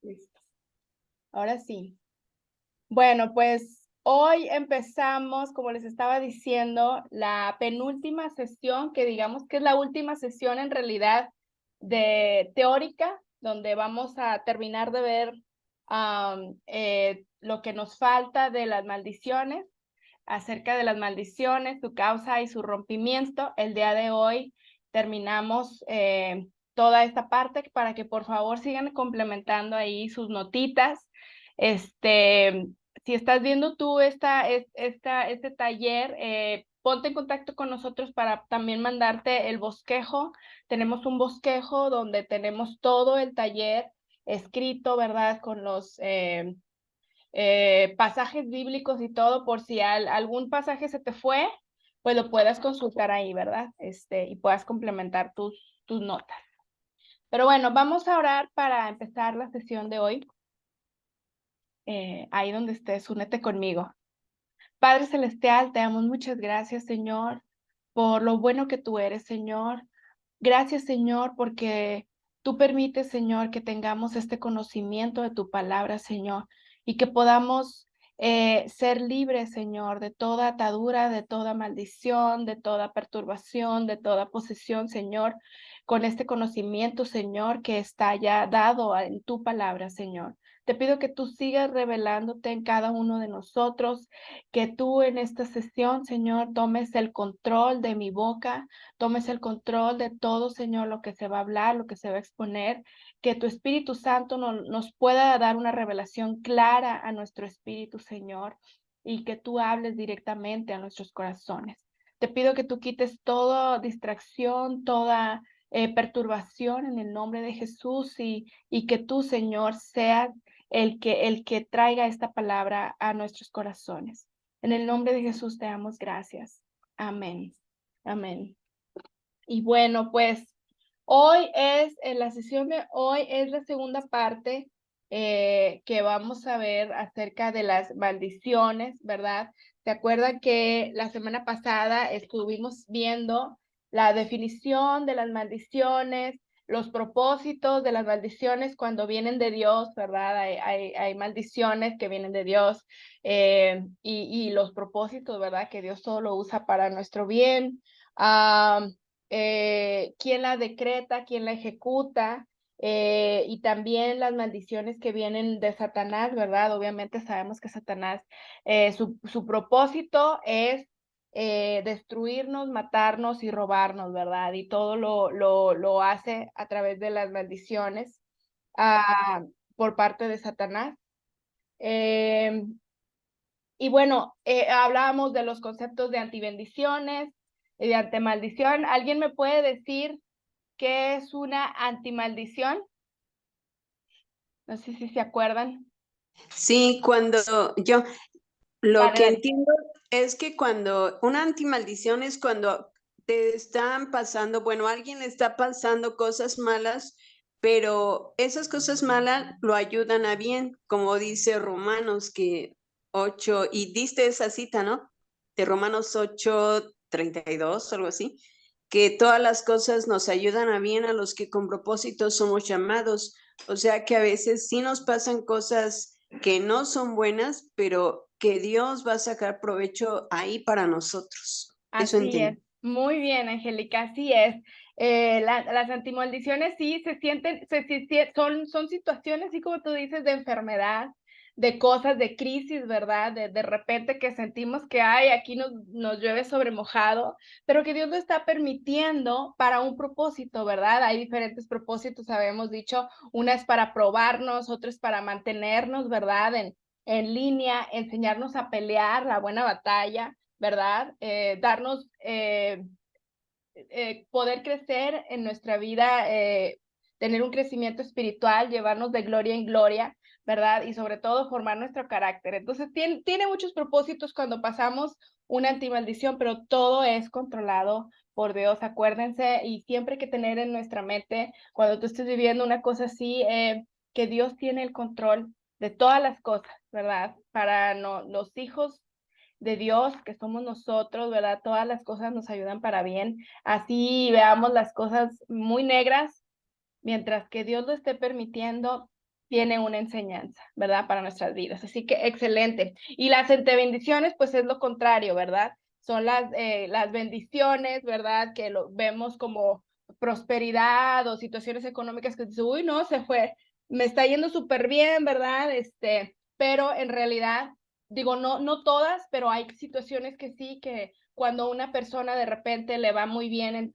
Listo. Ahora sí. Bueno, pues hoy empezamos, como les estaba diciendo, la penúltima sesión, que digamos que es la última sesión en realidad de teórica, donde vamos a terminar de ver lo que nos falta de las maldiciones, acerca de las maldiciones, su causa y su rompimiento. El día de hoy terminamos toda esta parte para que por favor sigan complementando ahí sus notitas. Si estás viendo tú este taller, ponte en contacto con nosotros para también mandarte el bosquejo. Tenemos un bosquejo donde tenemos todo el taller escrito, ¿verdad? Con los pasajes bíblicos y todo, por si algún pasaje se te fue, pues lo puedas consultar ahí, ¿verdad? Y puedas complementar tus notas. Pero bueno, vamos a orar para empezar la sesión de hoy. Ahí donde estés, únete conmigo. Padre Celestial, te damos muchas gracias, Señor, por lo bueno que tú eres, Señor. Gracias, Señor, porque tú permites, Señor, que tengamos este conocimiento de tu palabra, Señor, y que podamos ser libres, Señor, de toda atadura, de toda maldición, de toda perturbación, de toda posesión, Señor, con este conocimiento, Señor, que está ya dado en tu palabra, Señor. Te pido que tú sigas revelándote en cada uno de nosotros, que tú en esta sesión, Señor, tomes el control de mi boca, tomes el control de todo, Señor, lo que se va a hablar, lo que se va a exponer, que tu Espíritu Santo nos pueda dar una revelación clara a nuestro espíritu, Señor, y que tú hables directamente a nuestros corazones. Te pido que tú quites toda distracción, toda perturbación en el nombre de Jesús y que tú, Señor, seas el que traiga esta palabra a nuestros corazones. En el nombre de Jesús te damos gracias. Amén. Amén. Y bueno, pues en la sesión de hoy es la segunda parte que vamos a ver acerca de las maldiciones, ¿verdad? ¿Se acuerdan que la semana pasada estuvimos viendo la definición de las maldiciones, los propósitos de las maldiciones cuando vienen de Dios, ¿verdad? Hay maldiciones que vienen de Dios y los propósitos, ¿verdad? Que Dios todo lo usa para nuestro bien. Quién la decreta, quién la ejecuta, y también las maldiciones que vienen de Satanás, ¿verdad? Obviamente sabemos que Satanás, su propósito es destruirnos, matarnos y robarnos, ¿verdad? Y todo lo hace a través de las maldiciones por parte de Satanás. Y bueno, hablábamos de los conceptos de antibendiciones y de antimaldición. ¿Alguien me puede decir qué es una antimaldición? No sé si se acuerdan. Sí, cuando yo lo Dale, que dale. entiendo es que cuando una antimaldición es cuando te están pasando, bueno, a alguien le está pasando cosas malas, pero esas cosas malas lo ayudan a bien, como dice Romanos que 8, y diste esa cita, ¿no? De Romanos 8:32, algo así, que todas las cosas nos ayudan a bien a los que con propósito somos llamados. O sea que a veces sí nos pasan cosas que no son buenas, pero que Dios va a sacar provecho ahí para nosotros. Eso Así es. entiendo. Muy bien, Angélica, así es. Las antimaldiciones sí se sienten, son situaciones, así como tú dices, de enfermedad, de cosas, de crisis, ¿verdad? De repente que sentimos que hay, aquí nos llueve sobre mojado, pero que Dios lo está permitiendo para un propósito, ¿verdad? Hay diferentes propósitos, habíamos dicho, una es para probarnos, otra es para mantenernos, ¿verdad? En línea, enseñarnos a pelear la buena batalla, ¿verdad? Darnos, poder crecer en nuestra vida, tener un crecimiento espiritual, llevarnos de gloria en gloria, ¿verdad? Y sobre todo formar nuestro carácter. Entonces, tiene muchos propósitos cuando pasamos una antimaldición, pero todo es controlado por Dios, acuérdense, y siempre hay que tener en nuestra mente, cuando tú estés viviendo una cosa así, que Dios tiene el control de todas las cosas, ¿verdad? Para los hijos de Dios, que somos nosotros, ¿verdad? Todas las cosas nos ayudan para bien. Así veamos las cosas muy negras, mientras que Dios lo esté permitiendo, tiene una enseñanza, ¿verdad? Para nuestras vidas. Así que excelente. Y las bendiciones, pues es lo contrario, ¿verdad? Son las bendiciones, ¿verdad? Que lo vemos como prosperidad o situaciones económicas que dice, uy, no, se fue, me está yendo súper bien, ¿verdad? Pero en realidad, digo, no todas, pero hay situaciones que sí, que cuando una persona de repente le va muy bien,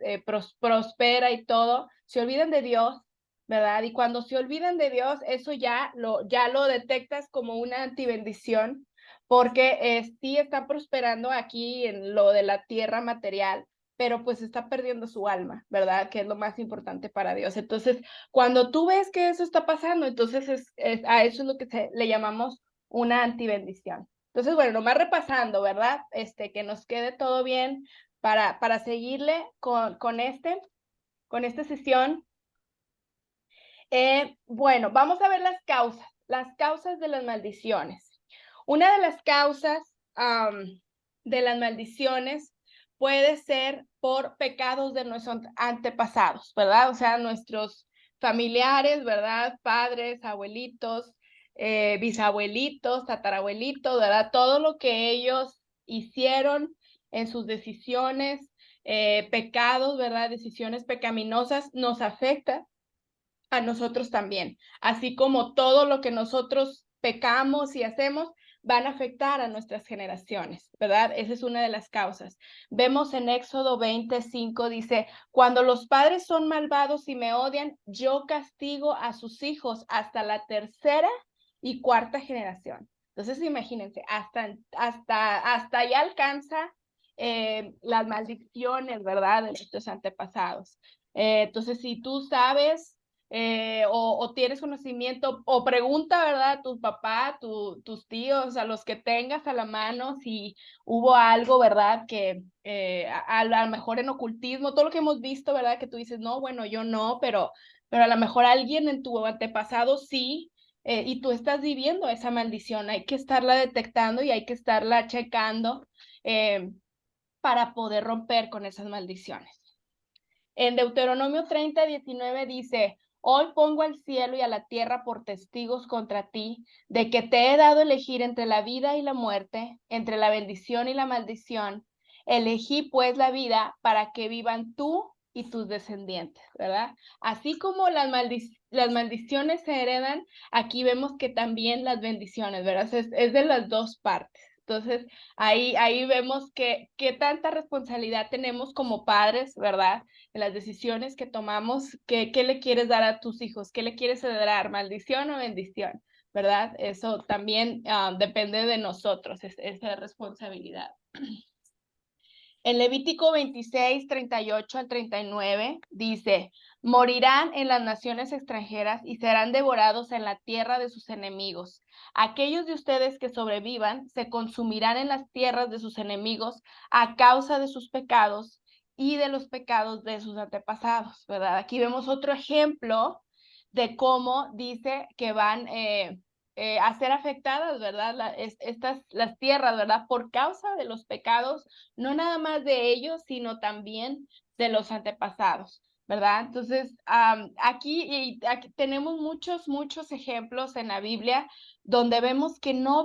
prospera y todo, se olvidan de Dios, ¿verdad? Y cuando se olvidan de Dios, eso ya lo detectas como una antibendición, porque sí está prosperando aquí en lo de la tierra material, pero pues está perdiendo su alma, ¿verdad? Que es lo más importante para Dios. Entonces, cuando tú ves que eso está pasando, entonces a eso es lo que le llamamos una antibendición. Entonces, bueno, nomás repasando, ¿verdad? Que nos quede todo bien para seguirle con esta sesión. Bueno, vamos a ver las causas de las maldiciones. Una de las causas de las maldiciones puede ser por pecados de nuestros antepasados, ¿verdad? O sea, nuestros familiares, ¿verdad? Padres, abuelitos, bisabuelitos, tatarabuelitos, ¿verdad? Todo lo que ellos hicieron en sus decisiones, pecados, ¿verdad? Decisiones pecaminosas nos afecta a nosotros también, así como todo lo que nosotros pecamos y hacemos van a afectar a nuestras generaciones, ¿verdad? Esa es una de las causas. Vemos en Éxodo 25, dice, cuando los padres son malvados y me odian, yo castigo a sus hijos hasta la tercera y cuarta generación. Entonces, imagínense, hasta allá alcanza las maldiciones, ¿verdad? De nuestros antepasados. Entonces, si tú sabes o tienes conocimiento, o pregunta, ¿verdad? A tu papá, tus tíos, a los que tengas a la mano, si hubo algo, ¿verdad? Que a lo mejor en ocultismo, todo lo que hemos visto, ¿verdad? Que tú dices, no, bueno, yo no, pero a lo mejor alguien en tu antepasado sí, y tú estás viviendo esa maldición, hay que estarla detectando y hay que estarla checando para poder romper con esas maldiciones. En Deuteronomio 30:19 dice, hoy pongo al cielo y a la tierra por testigos contra ti, de que te he dado elegir entre la vida y la muerte, entre la bendición y la maldición. Elegí pues la vida para que vivan tú y tus descendientes, ¿verdad? Así como las maldiciones se heredan, aquí vemos que también las bendiciones, ¿verdad? Es de las dos partes. Entonces, ahí vemos que tanta responsabilidad tenemos como padres, ¿verdad? En las decisiones que tomamos, ¿qué le quieres dar a tus hijos? ¿Qué le quieres heredar? ¿Maldición o bendición? ¿Verdad? Eso también depende de nosotros, esa responsabilidad. En Levítico 26, 38 al 39 dice, morirán en las naciones extranjeras y serán devorados en la tierra de sus enemigos. Aquellos de ustedes que sobrevivan se consumirán en las tierras de sus enemigos a causa de sus pecados y de los pecados de sus antepasados, ¿verdad? Aquí vemos otro ejemplo de cómo dice que van a ser afectadas, ¿verdad? Las tierras, ¿verdad? Por causa de los pecados no nada más de ellos, sino también de los antepasados, ¿verdad? Entonces, aquí tenemos muchos ejemplos en la Biblia donde vemos que no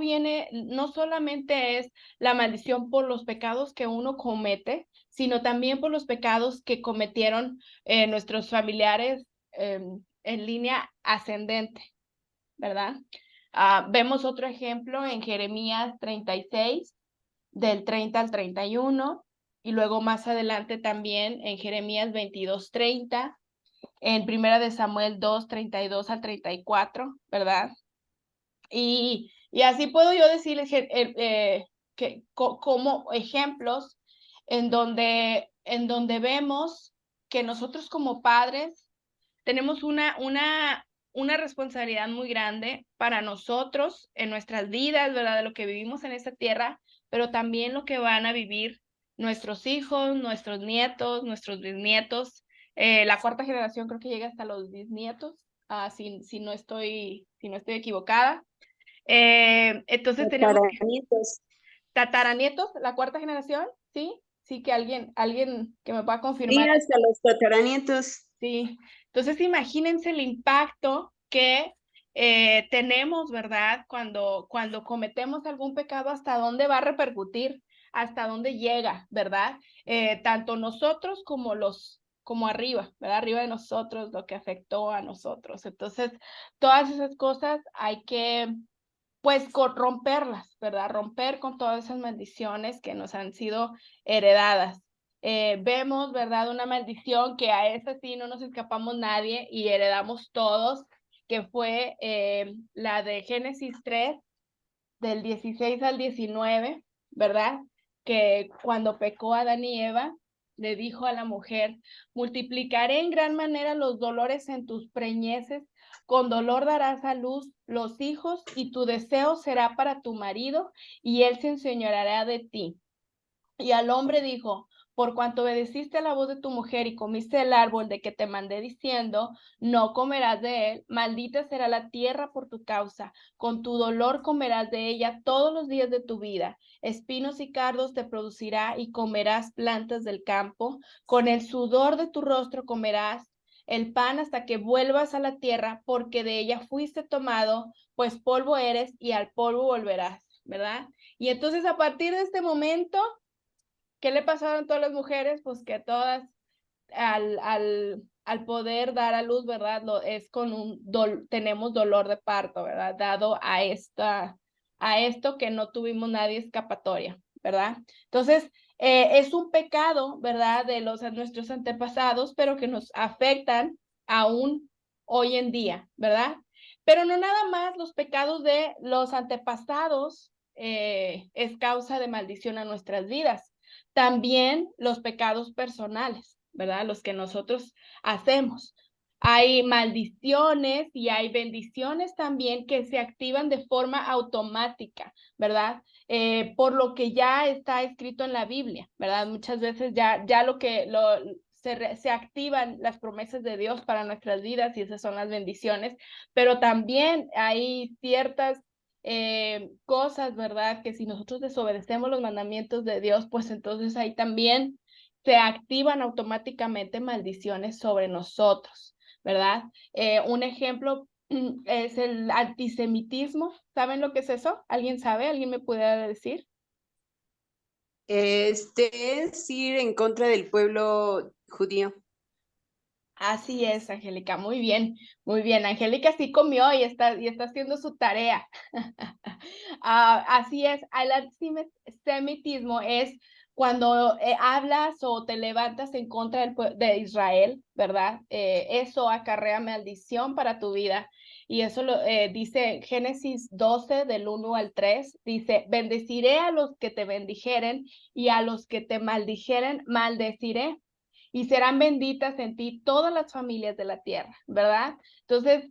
solamente es la maldición por los pecados que uno comete, sino también por los pecados que cometieron nuestros familiares en línea ascendente, ¿verdad? Vemos otro ejemplo en Jeremías 36, del 30 al 31, y luego más adelante también en Jeremías 22:30, en Primera de Samuel 2:32 al 34, ¿verdad? Y así puedo yo decirles que como ejemplos en donde vemos que nosotros como padres tenemos una responsabilidad muy grande para nosotros en nuestras vidas, ¿verdad? De lo que vivimos en esta tierra, pero también lo que van a vivir nuestros hijos, nuestros nietos, nuestros bisnietos. La cuarta generación creo que llega hasta los bisnietos, si no estoy equivocada. Entonces tenemos Tataranietos. tataranietos, la cuarta generación, ¿sí? Sí, que alguien que me pueda Sí, confirmar. hasta los tataranietos. Sí, entonces imagínense el impacto que tenemos, ¿verdad? Cuando cometemos algún pecado, hasta dónde va a repercutir, hasta dónde llega, ¿verdad? Tanto nosotros como arriba, ¿verdad? Arriba de nosotros, lo que afectó a nosotros. Entonces, todas esas cosas hay que, pues, romperlas, ¿verdad? Romper con todas esas maldiciones que nos han sido heredadas. Vemos, ¿verdad? Una maldición que a esa sí no nos escapamos nadie y heredamos todos, que fue la de Génesis 3, del 16 al 19, ¿verdad? Que cuando pecó Adán y Eva, le dijo a la mujer: multiplicaré en gran manera los dolores en tus preñeces, con dolor darás a luz los hijos, y tu deseo será para tu marido, y él se enseñoreará de ti. Y al hombre dijo: por cuanto obedeciste a la voz de tu mujer y comiste el árbol de que te mandé diciendo, no comerás de él, maldita será la tierra por tu causa, con tu dolor comerás de ella todos los días de tu vida, espinos y cardos te producirá y comerás plantas del campo, con el sudor de tu rostro comerás el pan hasta que vuelvas a la tierra, porque de ella fuiste tomado, pues polvo eres y al polvo volverás, ¿verdad? Y entonces a partir de este momento, ¿qué le pasaron a todas las mujeres? Pues que todas al poder dar a luz, ¿verdad? Es con tenemos dolor de parto, ¿verdad? Dado a esto que no tuvimos nadie escapatoria, ¿verdad? Entonces, es un pecado, ¿verdad? De nuestros antepasados, pero que nos afectan aún hoy en día, ¿verdad? Pero no nada más los pecados de los antepasados es causa de maldición a nuestras vidas, también los pecados personales, ¿verdad? Los que nosotros hacemos. Hay maldiciones y hay bendiciones también que se activan de forma automática, ¿verdad? Por lo que ya está escrito en la Biblia, ¿verdad? Muchas veces ya se activan las promesas de Dios para nuestras vidas y esas son las bendiciones, pero también hay ciertas cosas, ¿verdad? Que si nosotros desobedecemos los mandamientos de Dios, pues entonces ahí también se activan automáticamente maldiciones sobre nosotros, ¿verdad? Un ejemplo es el antisemitismo. ¿Saben lo que es eso? ¿Alguien sabe? ¿Alguien me puede decir? Es ir en contra del pueblo judío. Así es, Angélica, muy bien, muy bien. Angélica sí comió y está haciendo su tarea. Así es, el antisemitismo es cuando hablas o te levantas en contra de Israel, ¿verdad? Eso acarrea maldición para tu vida. Y eso lo dice Génesis 12, del 1 al 3, dice: bendeciré a los que te bendijeren y a los que te maldijeren, maldeciré y serán benditas en ti todas las familias de la tierra, ¿verdad? Entonces,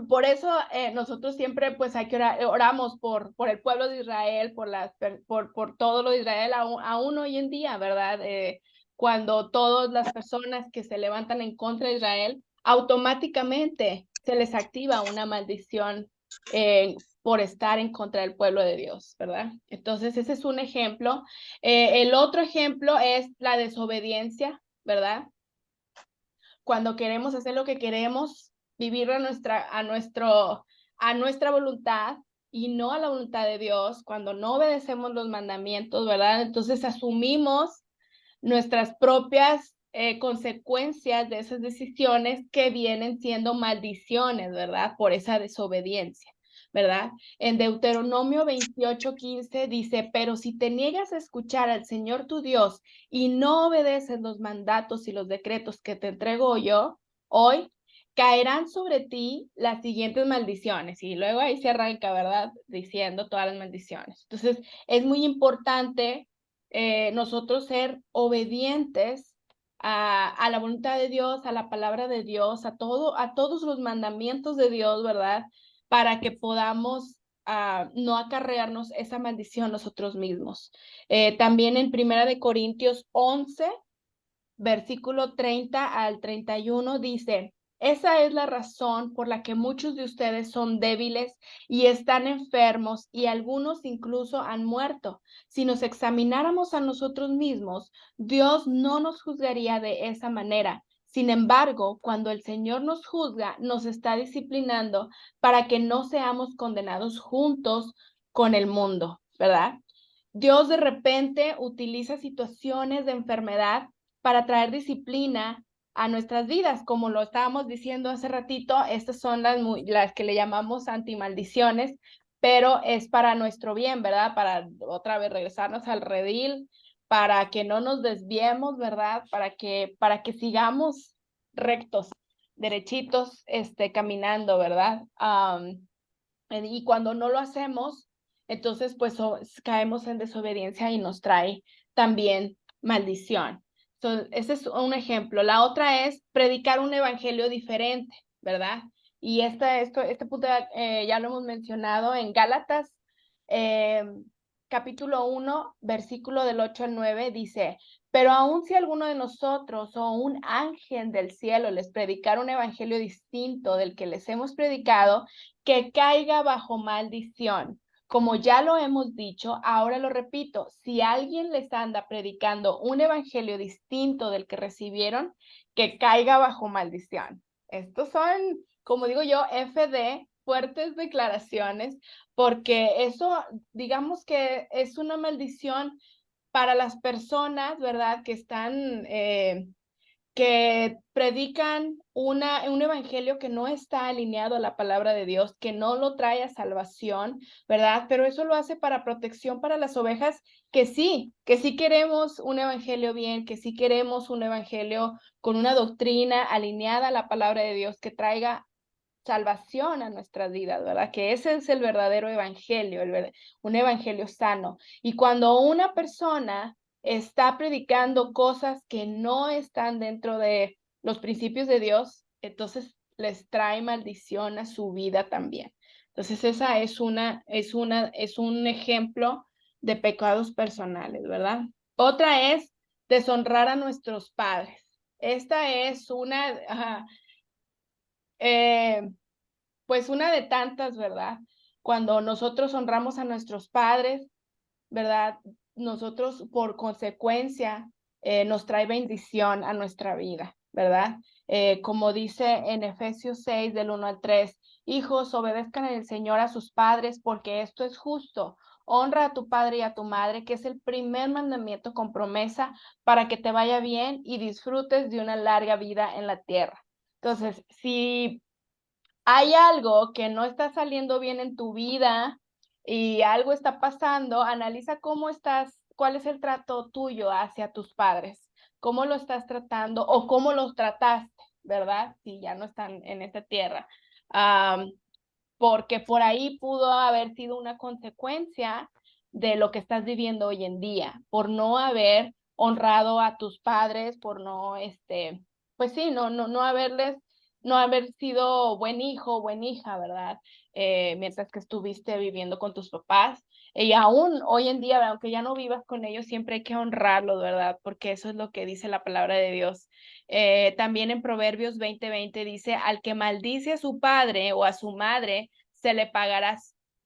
por eso nosotros siempre pues hay que oramos por el pueblo de Israel, por todo lo de Israel, aún hoy en día, ¿verdad? Cuando todas las personas que se levantan en contra de Israel, automáticamente se les activa una maldición por estar en contra del pueblo de Dios, ¿verdad? Entonces, ese es un ejemplo. El otro ejemplo es la desobediencia, ¿verdad? Cuando queremos hacer lo que queremos, vivir a nuestra voluntad y no a la voluntad de Dios, cuando no obedecemos los mandamientos, ¿verdad? Entonces asumimos nuestras propias consecuencias de esas decisiones que vienen siendo maldiciones, ¿verdad? Por esa desobediencia, ¿verdad? En Deuteronomio 28:15 dice: pero si te niegas a escuchar al Señor tu Dios y no obedeces los mandatos y los decretos que te entrego yo hoy, caerán sobre ti las siguientes maldiciones. Y luego ahí se arranca, ¿verdad? Diciendo todas las maldiciones. Entonces, es muy importante nosotros ser obedientes a la voluntad de Dios, a la palabra de Dios, a todos los mandamientos de Dios, ¿verdad? Para que podamos no acarrearnos esa maldición nosotros mismos. También en Primera de Corintios 11, versículo 30 al 31 dice: esa es la razón por la que muchos de ustedes son débiles y están enfermos y algunos incluso han muerto. Si nos examináramos a nosotros mismos, Dios no nos juzgaría de esa manera. Sin embargo, cuando el Señor nos juzga, nos está disciplinando para que no seamos condenados juntos con el mundo, ¿verdad? Dios de repente utiliza situaciones de enfermedad para traer disciplina a nuestras vidas, como lo estábamos diciendo hace ratito, estas son las que le llamamos antimaldiciones, pero es para nuestro bien, ¿verdad? Para otra vez regresarnos al redil, para que no nos desviemos, ¿verdad? Para que sigamos rectos, derechitos, caminando, ¿verdad? Y cuando no lo hacemos, entonces pues caemos en desobediencia y nos trae también maldición. Ese es un ejemplo. La otra es predicar un evangelio diferente, ¿verdad? Y este punto ya lo hemos mencionado en Gálatas, eh, capítulo 1, versículo del 8 al 9, dice, pero aun si alguno de nosotros o un ángel del cielo les predicara un evangelio distinto del que les hemos predicado, que caiga bajo maldición. Como ya lo hemos dicho, ahora lo repito, si alguien les anda predicando un evangelio distinto del que recibieron, que caiga bajo maldición. Estos son, como digo yo, FD, fuertes declaraciones, porque eso, digamos que es una maldición para las personas, ¿verdad? Que predican un evangelio que no está alineado a la palabra de Dios, que no lo trae a salvación, ¿verdad? Pero eso lo hace para protección para las ovejas que sí queremos un evangelio bien, que sí queremos un evangelio con una doctrina alineada a la palabra de Dios, que traiga salvación a nuestras vidas, ¿verdad? Que ese es el verdadero evangelio, un evangelio sano. Y cuando una persona está predicando cosas que no están dentro de los principios de Dios, entonces les trae maldición a su vida también. Entonces esa es un ejemplo de pecados personales, ¿verdad? Otra es deshonrar a nuestros padres. Esta es eh, pues una de tantas, ¿verdad? Cuando nosotros honramos a nuestros padres, ¿verdad? Nosotros por consecuencia nos trae bendición a nuestra vida, ¿verdad? Como dice en Efesios 6 del 1 al 3, hijos, obedezcan en el Señor a sus padres porque esto es justo. Honra a tu padre y a tu madre, que es el primer mandamiento con promesa para que te vaya bien y disfrutes de una larga vida en la tierra. Entonces, si hay algo que no está saliendo bien en tu vida y algo está pasando, analiza cómo estás, cuál es el trato tuyo hacia tus padres, cómo lo estás tratando o cómo los trataste, ¿verdad? Si ya no están en esta tierra. Porque por ahí pudo haber sido una consecuencia de lo que estás viviendo hoy en día, por no haber honrado a tus padres, por no, pues sí, no haber sido buen hijo, buena hija, ¿verdad? Mientras que estuviste viviendo con tus papás. Y aún hoy en día, aunque ya no vivas con ellos, siempre hay que honrarlos, ¿verdad? Porque eso es lo que dice la palabra de Dios. También en Proverbios 20:20 dice, al que maldice a su padre o a su madre, se le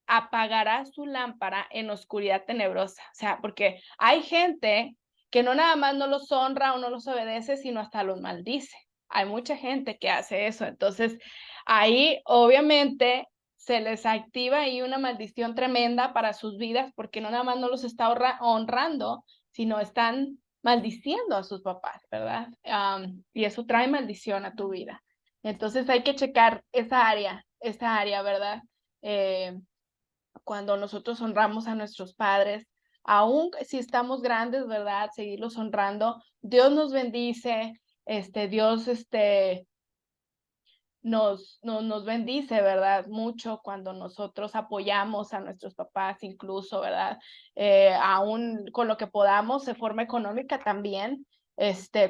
apagará su lámpara en oscuridad tenebrosa. O sea, porque hay gente que no nada más no los honra o no los obedece, sino hasta los maldice. Hay mucha gente que hace eso. Entonces, ahí obviamente se les activa ahí una maldición tremenda para sus vidas, porque no nada más no los está honrando, sino están maldiciendo a sus papás, ¿verdad? Y eso trae maldición a tu vida. Entonces hay que checar esa área, ¿verdad? Eh, Cuando nosotros honramos a nuestros padres, aun si estamos grandes, ¿verdad? Seguirlos honrando. Dios nos bendice, Dios, nos bendice, ¿verdad? Mucho cuando nosotros apoyamos a nuestros papás, incluso, ¿verdad? Aún con lo que podamos, de forma económica también,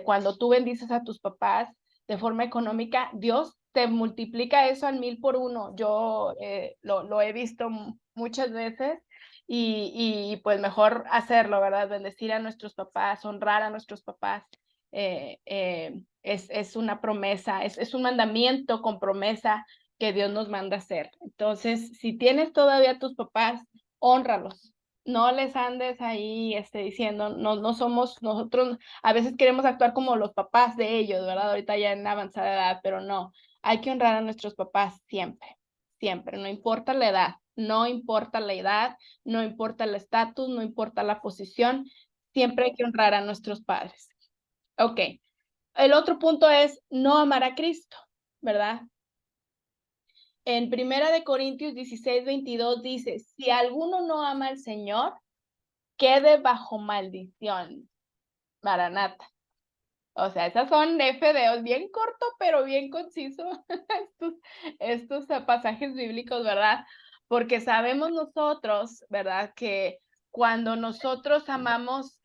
cuando tú bendices a tus papás de forma económica, Dios te multiplica eso al 1000 por 1. Yo lo he visto muchas veces y pues mejor hacerlo, ¿verdad? Bendecir a nuestros papás, honrar a nuestros papás. Es una promesa, es un mandamiento con promesa que Dios nos manda hacer. Entonces, si tienes todavía a tus papás, hónralos, no les andes ahí diciendo, no somos nosotros, a veces queremos actuar como los papás de ellos, ¿verdad? Ahorita ya en avanzada edad, pero no, hay que honrar a nuestros papás siempre, siempre, no importa la edad, no importa la edad, no importa el estatus, no importa la posición, siempre hay que honrar a nuestros padres. Ok, el otro punto es no amar a Cristo, ¿verdad? En Primera de Corintios 16:22 dice, si alguno no ama al Señor, quede bajo maldición. Maranata. O sea, esas son FDOs bien corto, pero bien conciso, estos pasajes bíblicos, ¿verdad? Porque sabemos nosotros, ¿verdad? Que cuando nosotros amamos,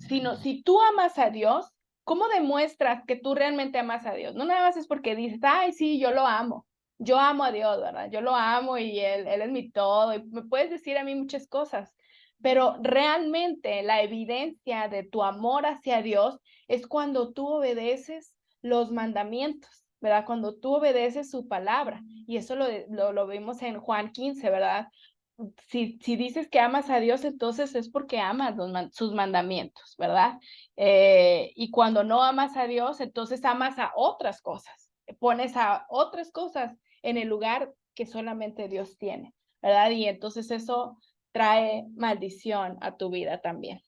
si tú amas a Dios, ¿cómo demuestras que tú realmente amas a Dios? No nada más es porque dices, ay, sí, yo lo amo. Yo amo a Dios, ¿verdad? Yo lo amo y él es mi todo. Y me puedes decir a mí muchas cosas, pero realmente la evidencia de tu amor hacia Dios es cuando tú obedeces los mandamientos, ¿verdad? Cuando tú obedeces su palabra. Y eso lo vimos en Juan 15, ¿verdad? Si dices que amas a Dios, entonces es porque amas sus mandamientos, ¿verdad? Y cuando no amas a Dios, entonces amas a otras cosas, pones a otras cosas en el lugar que solamente Dios tiene, ¿verdad? Y entonces eso trae maldición a tu vida también.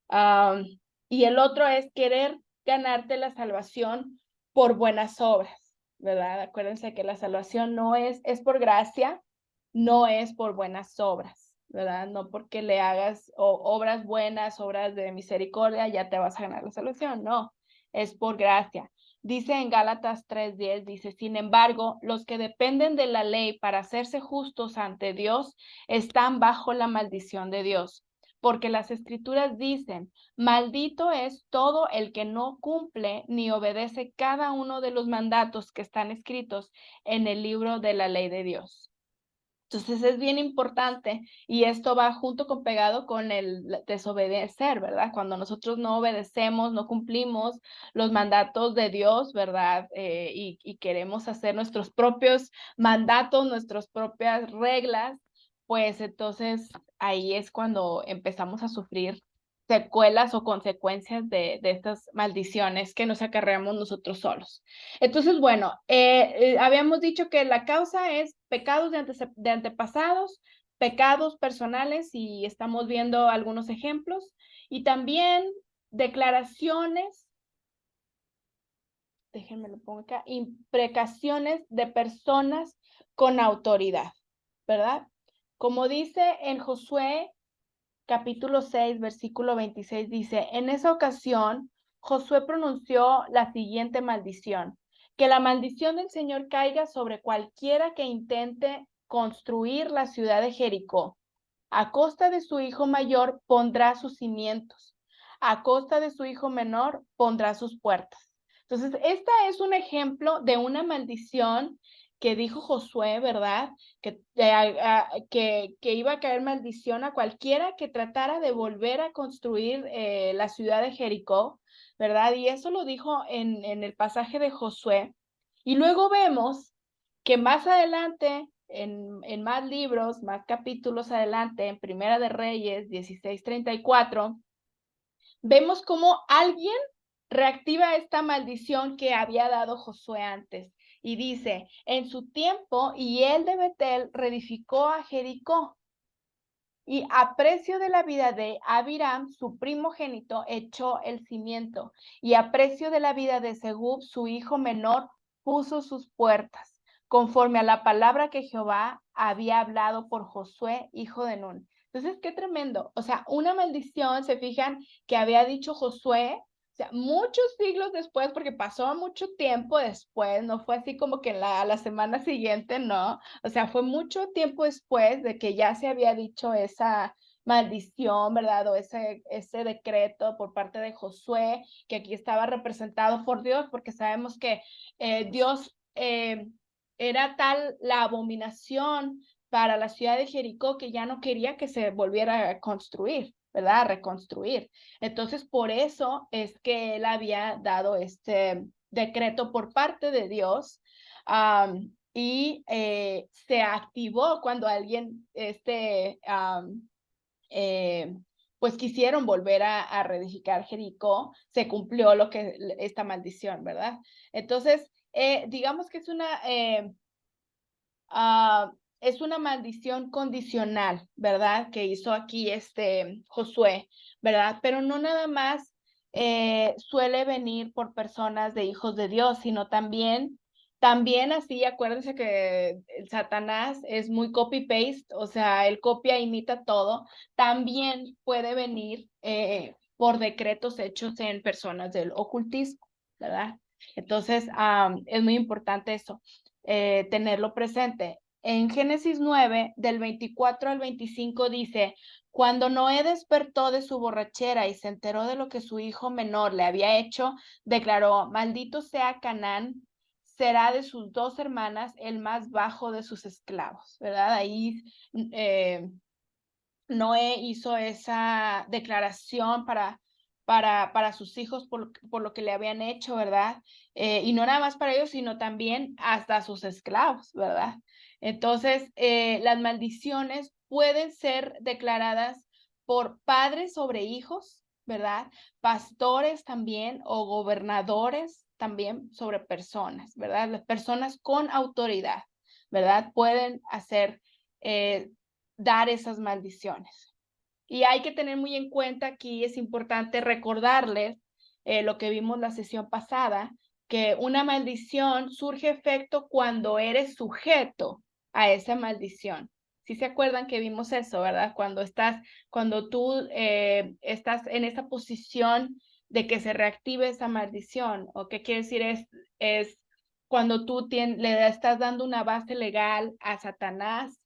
Um, y el otro es querer ganarte la salvación por buenas obras, ¿verdad? Acuérdense que la salvación no es por gracia, no es por buenas obras, ¿verdad? No porque le hagas obras buenas, obras de misericordia, ya te vas a ganar la salvación, no, es por gracia. Dice en Gálatas 3:10, dice, sin embargo, los que dependen de la ley para hacerse justos ante Dios están bajo la maldición de Dios, porque las escrituras dicen, maldito es todo el que no cumple ni obedece cada uno de los mandatos que están escritos en el libro de la ley de Dios. Entonces es bien importante y esto va junto con pegado con el desobedecer, ¿verdad? Cuando nosotros no obedecemos, no cumplimos los mandatos de Dios, ¿verdad? Y queremos hacer nuestros propios mandatos, nuestras propias reglas, pues entonces ahí es cuando empezamos a sufrir secuelas o consecuencias de estas maldiciones que nos acarreamos nosotros solos. Entonces, bueno, habíamos dicho que la causa es pecados de antepasados, pecados personales, y estamos viendo algunos ejemplos, y también declaraciones, déjenme lo pongo acá, imprecaciones de personas con autoridad, ¿verdad? Como dice en Josué capítulo 6, versículo 26, dice, en esa ocasión, Josué pronunció la siguiente maldición, que la maldición del Señor caiga sobre cualquiera que intente construir la ciudad de Jericó. A costa de su hijo mayor pondrá sus cimientos, a costa de su hijo menor pondrá sus puertas. Entonces, esta es un ejemplo de una maldición que dijo Josué, ¿verdad? Que iba a caer maldición a cualquiera que tratara de volver a construir la ciudad de Jericó, ¿verdad? Y eso lo dijo en el pasaje de Josué. Y luego vemos que más adelante, en más libros, más capítulos adelante, en Primera de Reyes 16:34, vemos cómo alguien reactiva esta maldición que había dado Josué antes. Y dice, en su tiempo, y él de Betel reedificó a Jericó. Y a precio de la vida de Abiram, su primogénito, echó el cimiento. Y a precio de la vida de Segub, su hijo menor, puso sus puertas, conforme a la palabra que Jehová había hablado por Josué, hijo de Nun. Entonces, qué tremendo. O sea, una maldición, se fijan, que había dicho Josué, o sea, muchos siglos después, porque pasó mucho tiempo después, no fue así como que a la semana siguiente, no. O sea, fue mucho tiempo después de que ya se había dicho esa maldición, ¿verdad? O ese decreto por parte de Josué, que aquí estaba representado por Dios, porque sabemos que Dios era tal la abominación para la ciudad de Jericó que ya no quería que se volviera a construir, ¿verdad? A reconstruir. Entonces, por eso es que él había dado este decreto por parte de Dios. y se activó cuando alguien, pues quisieron volver a reedificar Jericó, se cumplió lo que esta maldición, ¿verdad? Entonces, digamos que es una maldición condicional, ¿verdad? Que hizo aquí Josué, ¿verdad? Pero no nada más suele venir por personas de hijos de Dios, sino también así, acuérdense que el Satanás es muy copy-paste, o sea, él copia e imita todo, también puede venir por decretos hechos en personas del ocultismo, ¿verdad? Entonces, es muy importante eso, tenerlo presente. En Génesis 9, del 24 al 25 dice, cuando Noé despertó de su borrachera y se enteró de lo que su hijo menor le había hecho, declaró, maldito sea Canaán, será de sus 2 hermanas el más bajo de sus esclavos, ¿verdad? Ahí Noé hizo esa declaración para sus hijos por lo que le habían hecho, ¿verdad? Y no nada más para ellos, sino también hasta sus esclavos, ¿verdad? Entonces, las maldiciones pueden ser declaradas por padres sobre hijos, ¿verdad? Pastores también o gobernadores también sobre personas, ¿verdad? Las personas con autoridad, ¿verdad? Pueden dar esas maldiciones. Y hay que tener muy en cuenta aquí, es importante recordarles lo que vimos la sesión pasada, que una maldición surge efecto cuando eres sujeto a esa maldición. ¿Sí se acuerdan que vimos eso, verdad? Cuando tú estás en esa posición de que se reactive esa maldición, o qué quiere decir es cuando tú le estás dando una base legal a Satanás,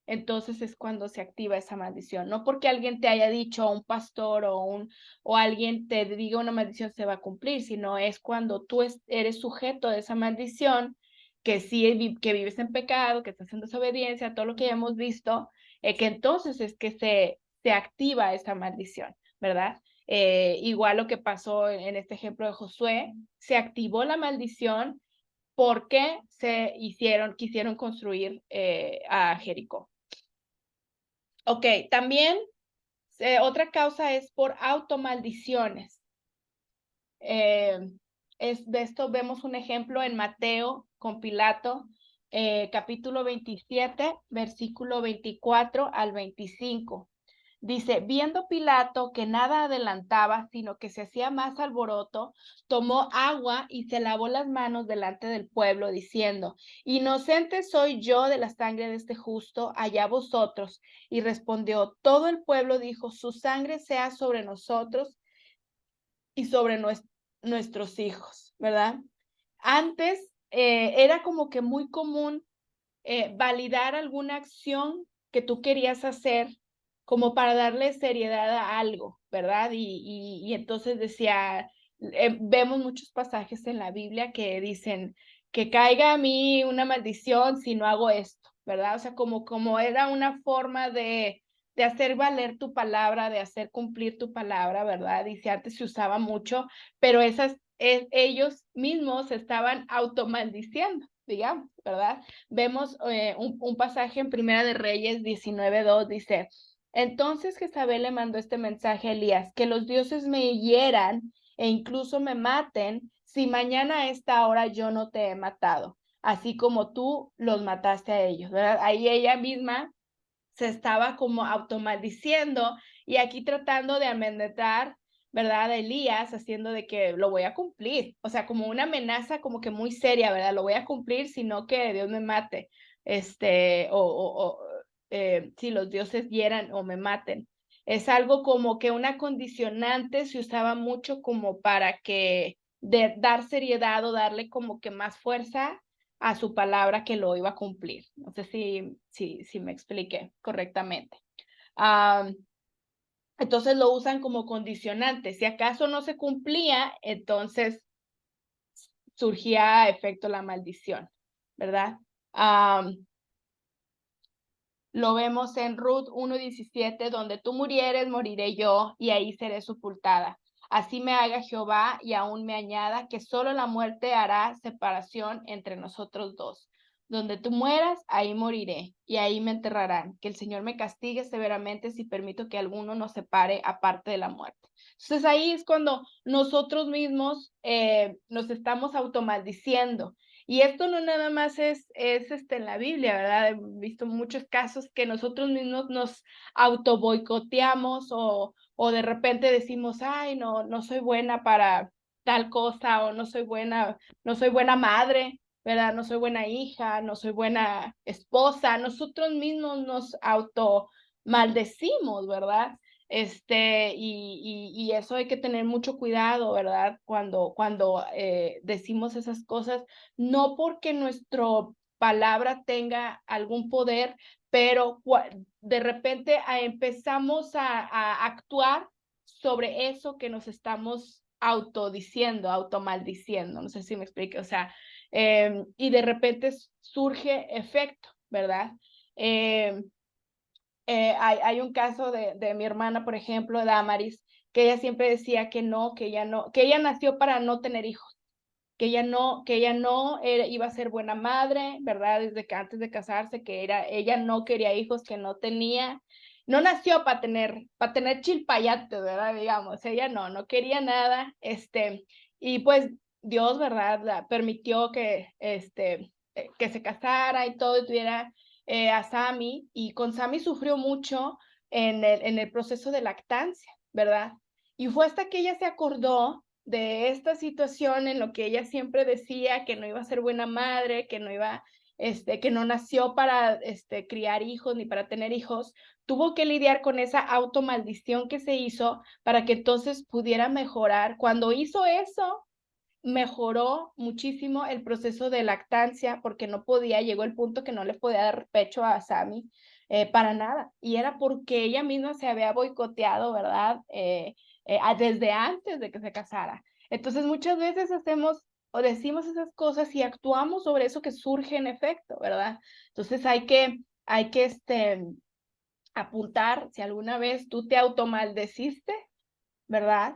entonces es cuando se activa esa maldición. No porque alguien te haya dicho, un pastor o alguien te diga una maldición se va a cumplir, sino es cuando tú eres sujeto de esa maldición, que sí, que vives en pecado, que estás en desobediencia, todo lo que ya hemos visto, que entonces es que se activa esa maldición, ¿verdad? Igual lo que pasó en este ejemplo de Josué, se activó la maldición porque quisieron construir a Jericó. Ok, también otra causa es por automaldiciones. De esto vemos un ejemplo en Mateo con Pilato, capítulo 27, versículo 24 al 25. Dice, viendo Pilato que nada adelantaba, sino que se hacía más alboroto, tomó agua y se lavó las manos delante del pueblo, diciendo, inocente soy yo de la sangre de este justo, allá vosotros. Y respondió, todo el pueblo dijo, su sangre sea sobre nosotros y sobre nuestros hijos, ¿verdad? Antes era como que muy común validar alguna acción que tú querías hacer como para darle seriedad a algo, ¿verdad? Y entonces decía, vemos muchos pasajes en la Biblia que dicen que caiga a mí una maldición si no hago esto, ¿verdad? O sea, como era una forma de hacer valer tu palabra, de hacer cumplir tu palabra, ¿verdad? Y si antes se usaba mucho, pero ellos mismos estaban automaldiciendo, digamos, ¿verdad? Vemos un pasaje en Primera de Reyes 19:2, dice, entonces Jezabel le mandó este mensaje a Elías, que los dioses me hieran e incluso me maten si mañana a esta hora yo no te he matado, así como tú los mataste a ellos, ¿verdad? Ahí ella misma se estaba como automaldiciendo y aquí tratando de amedrentar, ¿verdad? A Elías, haciendo de que lo voy a cumplir, o sea, como una amenaza como que muy seria, ¿verdad? Lo voy a cumplir, sino que Dios me mate, si los dioses hieran o me maten. Es algo como que una condicionante se usaba mucho como para dar seriedad o darle como que más fuerza a su palabra que lo iba a cumplir. No sé si me expliqué correctamente. Entonces lo usan como condicionante. Si acaso no se cumplía, entonces surgía a efecto la maldición, ¿verdad? Lo vemos en Ruth 1:17, donde tú murieres, moriré yo, y ahí seré sepultada. Así me haga Jehová y aún me añada que solo la muerte hará separación entre nosotros dos. Donde tú mueras, ahí moriré, y ahí me enterrarán. Que el Señor me castigue severamente si permito que alguno nos separe aparte de la muerte. Entonces ahí es cuando nosotros mismos nos estamos automaldiciendo. Y esto no nada más es en la Biblia, ¿verdad? He visto muchos casos que nosotros mismos nos autoboicoteamos o de repente decimos, ay, no soy buena para tal cosa, o no soy buena madre, ¿verdad? No soy buena hija, no soy buena esposa. Nosotros mismos nos auto maldecimos, ¿verdad? Y eso hay que tener mucho cuidado, ¿verdad? Cuando decimos esas cosas, no porque nuestra palabra tenga algún poder, pero de repente empezamos a actuar sobre eso que nos estamos autodiciendo, automaldiciendo, no sé si me explico, o sea, y de repente surge efecto, ¿verdad? Hay un caso de mi hermana, por ejemplo, Damaris, que ella siempre decía que ella nació para no tener hijos, que ella no iba a ser buena madre, ¿verdad? Desde que antes de casarse, ella no quería hijos, que no tenía, no nació para tener chilpayate, ¿verdad? Digamos, ella no quería nada, y pues Dios, ¿verdad? Permitió que se casara y todo, y tuviera a Sammy, y con Sammy sufrió mucho en el proceso de lactancia, ¿verdad? Y fue hasta que ella se acordó de esta situación en lo que ella siempre decía que no iba a ser buena madre, que no iba, que no nació para criar hijos ni para tener hijos, tuvo que lidiar con esa automaldición que se hizo para que entonces pudiera mejorar. Cuando hizo eso, mejoró muchísimo el proceso de lactancia porque no podía, llegó el punto que no le podía dar pecho a Sammy para nada. Y era porque ella misma se había boicoteado, ¿verdad? Desde antes de que se casara. Entonces muchas veces hacemos o decimos esas cosas y actuamos sobre eso que surge en efecto, ¿verdad? Entonces hay que apuntar si alguna vez tú te automaldeciste, ¿verdad?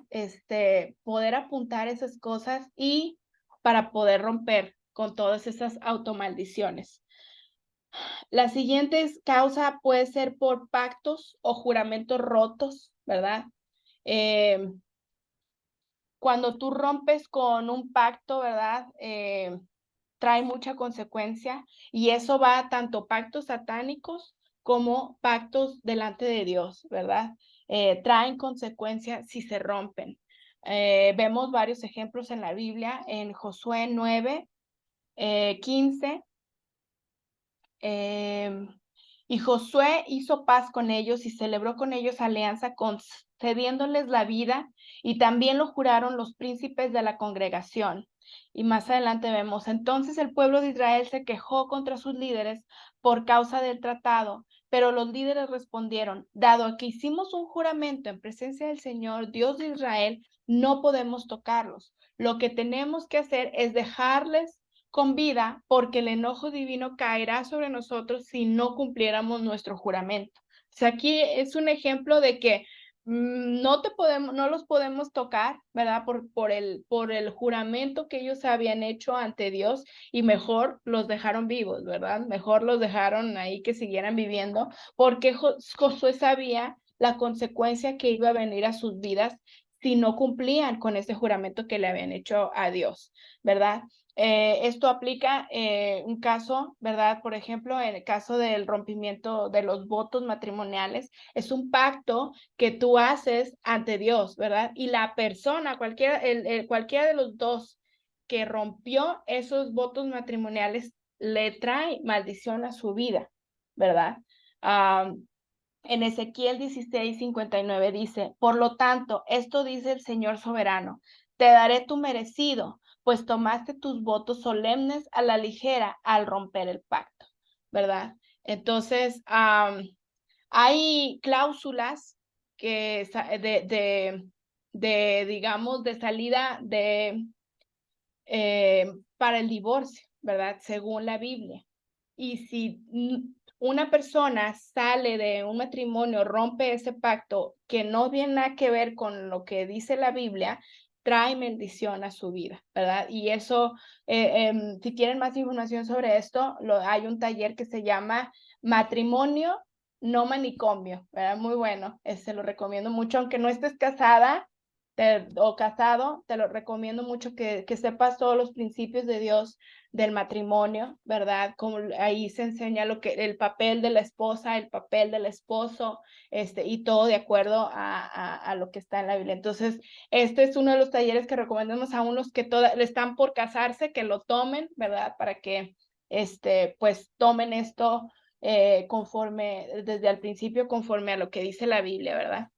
Poder apuntar esas cosas y para poder romper con todas esas automaldiciones. La siguiente causa puede ser por pactos o juramentos rotos, ¿verdad? Cuando tú rompes con un pacto, ¿verdad? Trae mucha consecuencia y eso va tanto pactos satánicos como pactos delante de Dios, ¿verdad? Traen consecuencias si se rompen. Vemos varios ejemplos en la Biblia, en Josué 9, 15. Y Josué hizo paz con ellos y celebró con ellos alianza, concediéndoles la vida, y también lo juraron los príncipes de la congregación. Y más adelante vemos, entonces el pueblo de Israel se quejó contra sus líderes por causa del tratado, pero los líderes respondieron, dado que hicimos un juramento en presencia del Señor, Dios de Israel, no podemos tocarlos. Lo que tenemos que hacer es dejarles con vida, porque el enojo divino caerá sobre nosotros si no cumpliéramos nuestro juramento. O sea, aquí es un ejemplo de que no los podemos tocar, ¿verdad? Por el juramento que ellos habían hecho ante Dios, y mejor los dejaron vivos, ¿verdad? Mejor los dejaron ahí que siguieran viviendo, porque Josué sabía la consecuencia que iba a venir a sus vidas si no cumplían con ese juramento que le habían hecho a Dios, ¿verdad? Esto aplica un caso, ¿verdad? Por ejemplo, en el caso del rompimiento de los votos matrimoniales, es un pacto que tú haces ante Dios, ¿verdad? Y la persona, cualquiera de los dos que rompió esos votos matrimoniales, le trae maldición a su vida, ¿verdad? En Ezequiel 16:59 dice, por lo tanto, esto dice el Señor soberano, te daré tu merecido, pues tomaste tus votos solemnes a la ligera al romper el pacto, ¿verdad? Entonces, hay cláusulas que digamos, de salida para el divorcio, ¿verdad? Según la Biblia. Y si una persona sale de un matrimonio, rompe ese pacto que no tiene nada que ver con lo que dice la Biblia, trae bendición a su vida, ¿verdad? Y eso, si quieren más información sobre esto, hay un taller que se llama Matrimonio, no Manicomio, ¿verdad? Muy bueno, se lo recomiendo mucho, aunque no estés casada o casado, te lo recomiendo mucho que sepas todos los principios de Dios del matrimonio, ¿verdad? Como ahí se enseña el papel de la esposa, el papel del esposo, y todo de acuerdo a lo que está en la Biblia. Entonces, este es uno de los talleres que recomendamos a unos que están por casarse, que lo tomen, ¿verdad? Para que, pues, tomen esto conforme, desde el principio, conforme a lo que dice la Biblia, ¿verdad?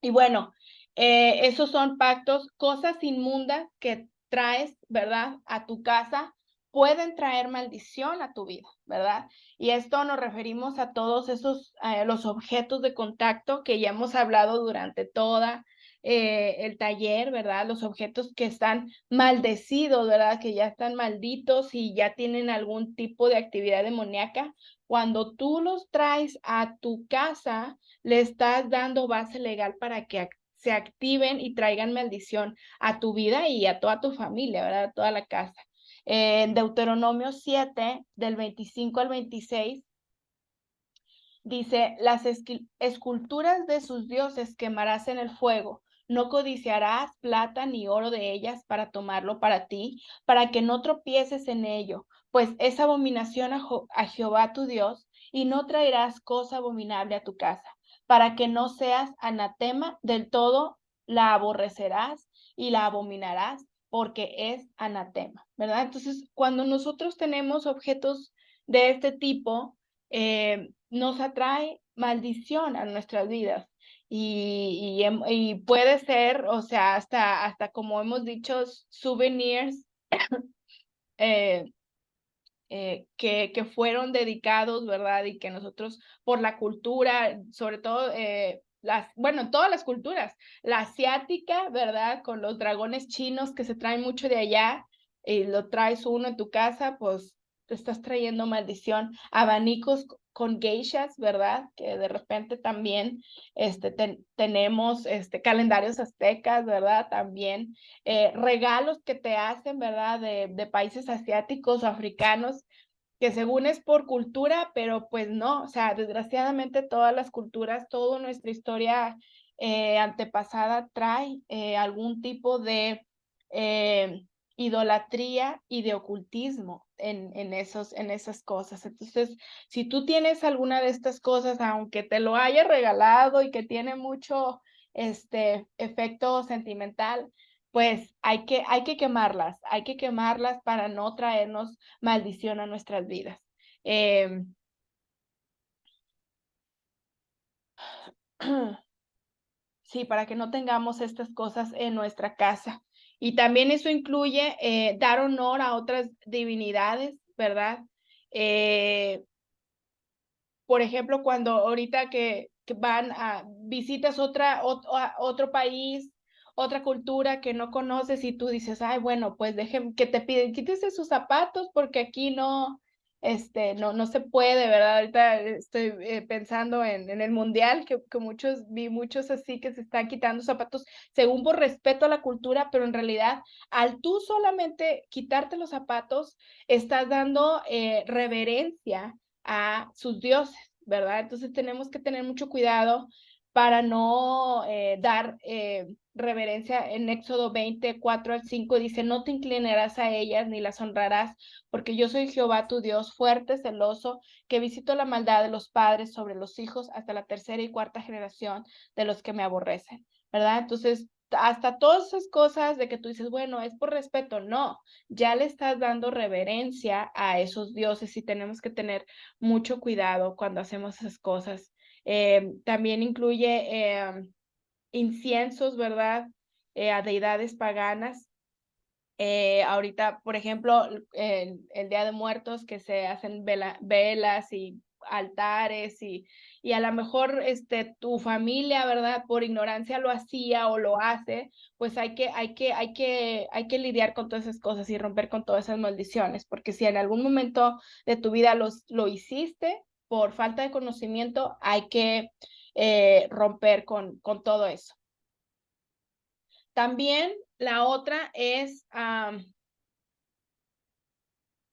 Y bueno, esos son pactos, cosas inmundas que traes, ¿verdad? A tu casa, pueden traer maldición a tu vida, ¿verdad? Y esto nos referimos a todos esos, los objetos de contacto que ya hemos hablado durante toda el taller, ¿verdad? Los objetos que están maldecidos, ¿verdad? Que ya están malditos y ya tienen algún tipo de actividad demoníaca. Cuando tú los traes a tu casa, le estás dando base legal para que se activen y traigan maldición a tu vida y a toda tu familia, ¿verdad? A toda la casa. En Deuteronomio 7, del 25 al 26, dice, las esculturas de sus dioses quemarás en el fuego. No codiciarás plata ni oro de ellas para tomarlo para ti, para que no tropieces en ello, pues es abominación a Jehová tu Dios, y no traerás cosa abominable a tu casa, para que no seas anatema del todo, la aborrecerás y la abominarás, porque es anatema, ¿verdad? Entonces, cuando nosotros tenemos objetos de este tipo, nos atrae maldición a nuestras vidas. Y puede ser, o sea, hasta como hemos dicho, souvenirs eh, que fueron dedicados, ¿verdad? Y que nosotros, por la cultura, sobre todo, bueno, todas las culturas, la asiática, ¿verdad? Con los dragones chinos que se traen mucho de allá, y lo traes uno en tu casa, pues te estás trayendo maldición. Abanicos con geishas, ¿verdad? Que de repente también tenemos calendarios aztecas, ¿verdad? También regalos que te hacen, ¿verdad? De países asiáticos o africanos, que según es por cultura, pero pues no, o sea, desgraciadamente todas las culturas, toda nuestra historia antepasada trae algún tipo de idolatría y de ocultismo en esas cosas. Entonces, si tú tienes alguna de estas cosas, aunque te lo haya regalado y que tiene mucho efecto sentimental, pues hay que quemarlas para no traernos maldición a nuestras vidas. Sí, para que no tengamos estas cosas en nuestra casa. Y también eso incluye dar honor a otras divinidades, ¿verdad? Por ejemplo, cuando ahorita que van a visitas otro país, otra cultura que no conoces y tú dices, ay, bueno, pues dejen que te piden, quítese sus zapatos porque aquí no se puede, ¿verdad? Ahorita estoy pensando en el mundial, que vi muchos así que se están quitando zapatos según por respeto a la cultura, pero en realidad al tú solamente quitarte los zapatos, estás dando reverencia a sus dioses, ¿verdad? Entonces tenemos que tener mucho cuidado para no dar reverencia. En Éxodo 24 al 5 dice, no te inclinarás a ellas ni las honrarás, porque yo soy Jehová tu Dios, fuerte, celoso, que visito la maldad de los padres sobre los hijos hasta la tercera y cuarta generación de los que me aborrecen, ¿verdad? Entonces, hasta todas esas cosas de que tú dices, bueno, es por respeto, no, ya le estás dando reverencia a esos dioses y tenemos que tener mucho cuidado cuando hacemos esas cosas. También incluye inciensos, ¿verdad? A deidades paganas. Ahorita, por ejemplo, el Día de Muertos, que se hacen velas y altares y a lo mejor tu familia, ¿verdad? Por ignorancia lo hacía o lo hace, pues hay que lidiar con todas esas cosas y romper con todas esas maldiciones, porque si en algún momento de tu vida lo hiciste por falta de conocimiento, hay que romper con todo eso. También la otra es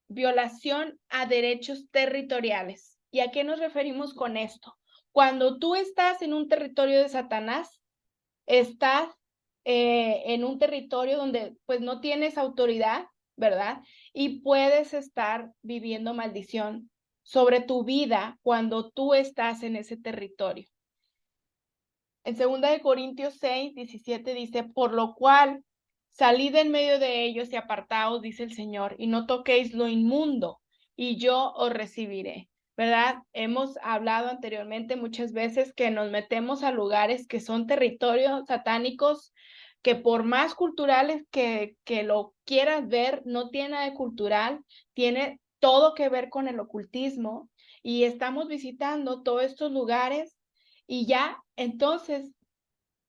violación a derechos territoriales. ¿Y a qué nos referimos con esto? Cuando tú estás en un territorio de Satanás, estás en un territorio donde pues no tienes autoridad, ¿verdad? Y puedes estar viviendo maldición sobre tu vida cuando tú estás en ese territorio. En 2 Corintios 6:17 dice, por lo cual, salid en medio de ellos y apartaos, dice el Señor, y no toquéis lo inmundo, y yo os recibiré. ¿Verdad? Hemos hablado anteriormente muchas veces que nos metemos a lugares que son territorios satánicos, que por más culturales que lo quieras ver, no tiene nada de cultural, tiene todo que ver con el ocultismo, y estamos visitando todos estos lugares y ya, entonces,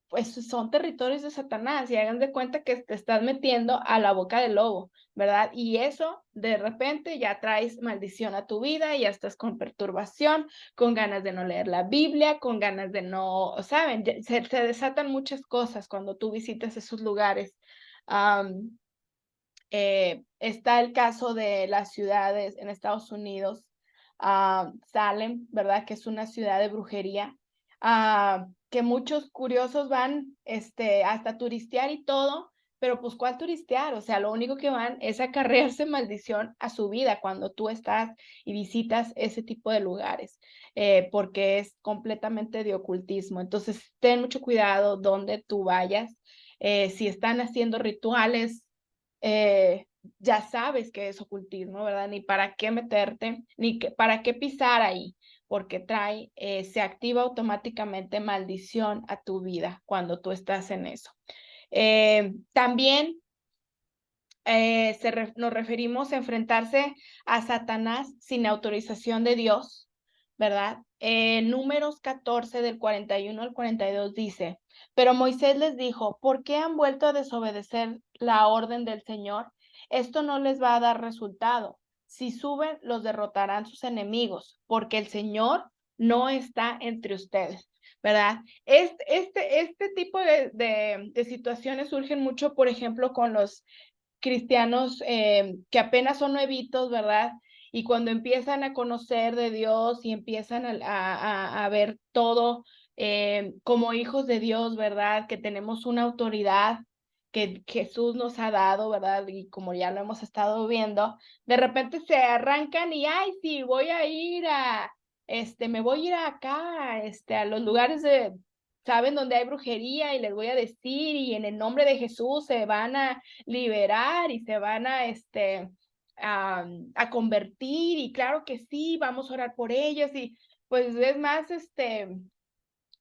pues son territorios de Satanás y hagan de cuenta que te estás metiendo a la boca del lobo, ¿verdad? Y eso de repente ya traes maldición a tu vida, ya estás con perturbación, con ganas de no leer la Biblia, con ganas de no, ¿saben? Se desatan muchas cosas cuando tú visitas esos lugares. Está el caso de las ciudades en Estados Unidos, Salem, ¿verdad? Que es una ciudad de brujería, que muchos curiosos van hasta turistear y todo, pero pues ¿cuál turistear? O sea, lo único que van es acarrearse maldición a su vida cuando tú estás y visitas ese tipo de lugares, porque es completamente de ocultismo. Entonces, ten mucho cuidado donde tú vayas. Si están haciendo rituales, eh, ya sabes que es ocultismo, ¿verdad? Ni para qué meterte, ni para qué pisar ahí, porque se activa automáticamente maldición a tu vida cuando tú estás en eso. También nos referimos a enfrentarse a Satanás sin autorización de Dios, ¿verdad? Números 14 del 41 al 42 dice, pero Moisés les dijo, ¿por qué han vuelto a desobedecer la orden del Señor? Esto no les va a dar resultado. Si suben, los derrotarán sus enemigos, porque el Señor no está entre ustedes, ¿verdad? Este tipo de situaciones surgen mucho, por ejemplo, con los cristianos que apenas son nuevitos, ¿verdad? Y cuando empiezan a conocer de Dios y empiezan a ver todo como hijos de Dios, ¿verdad? Que tenemos una autoridad que Jesús nos ha dado, ¿verdad? Y como ya lo hemos estado viendo, de repente se arrancan y, ay, sí, voy a ir me voy a ir acá, a los lugares saben, donde hay brujería y les voy a decir, y en el nombre de Jesús se van a liberar y se van a convertir, y claro que sí, vamos a orar por ellos, y pues es más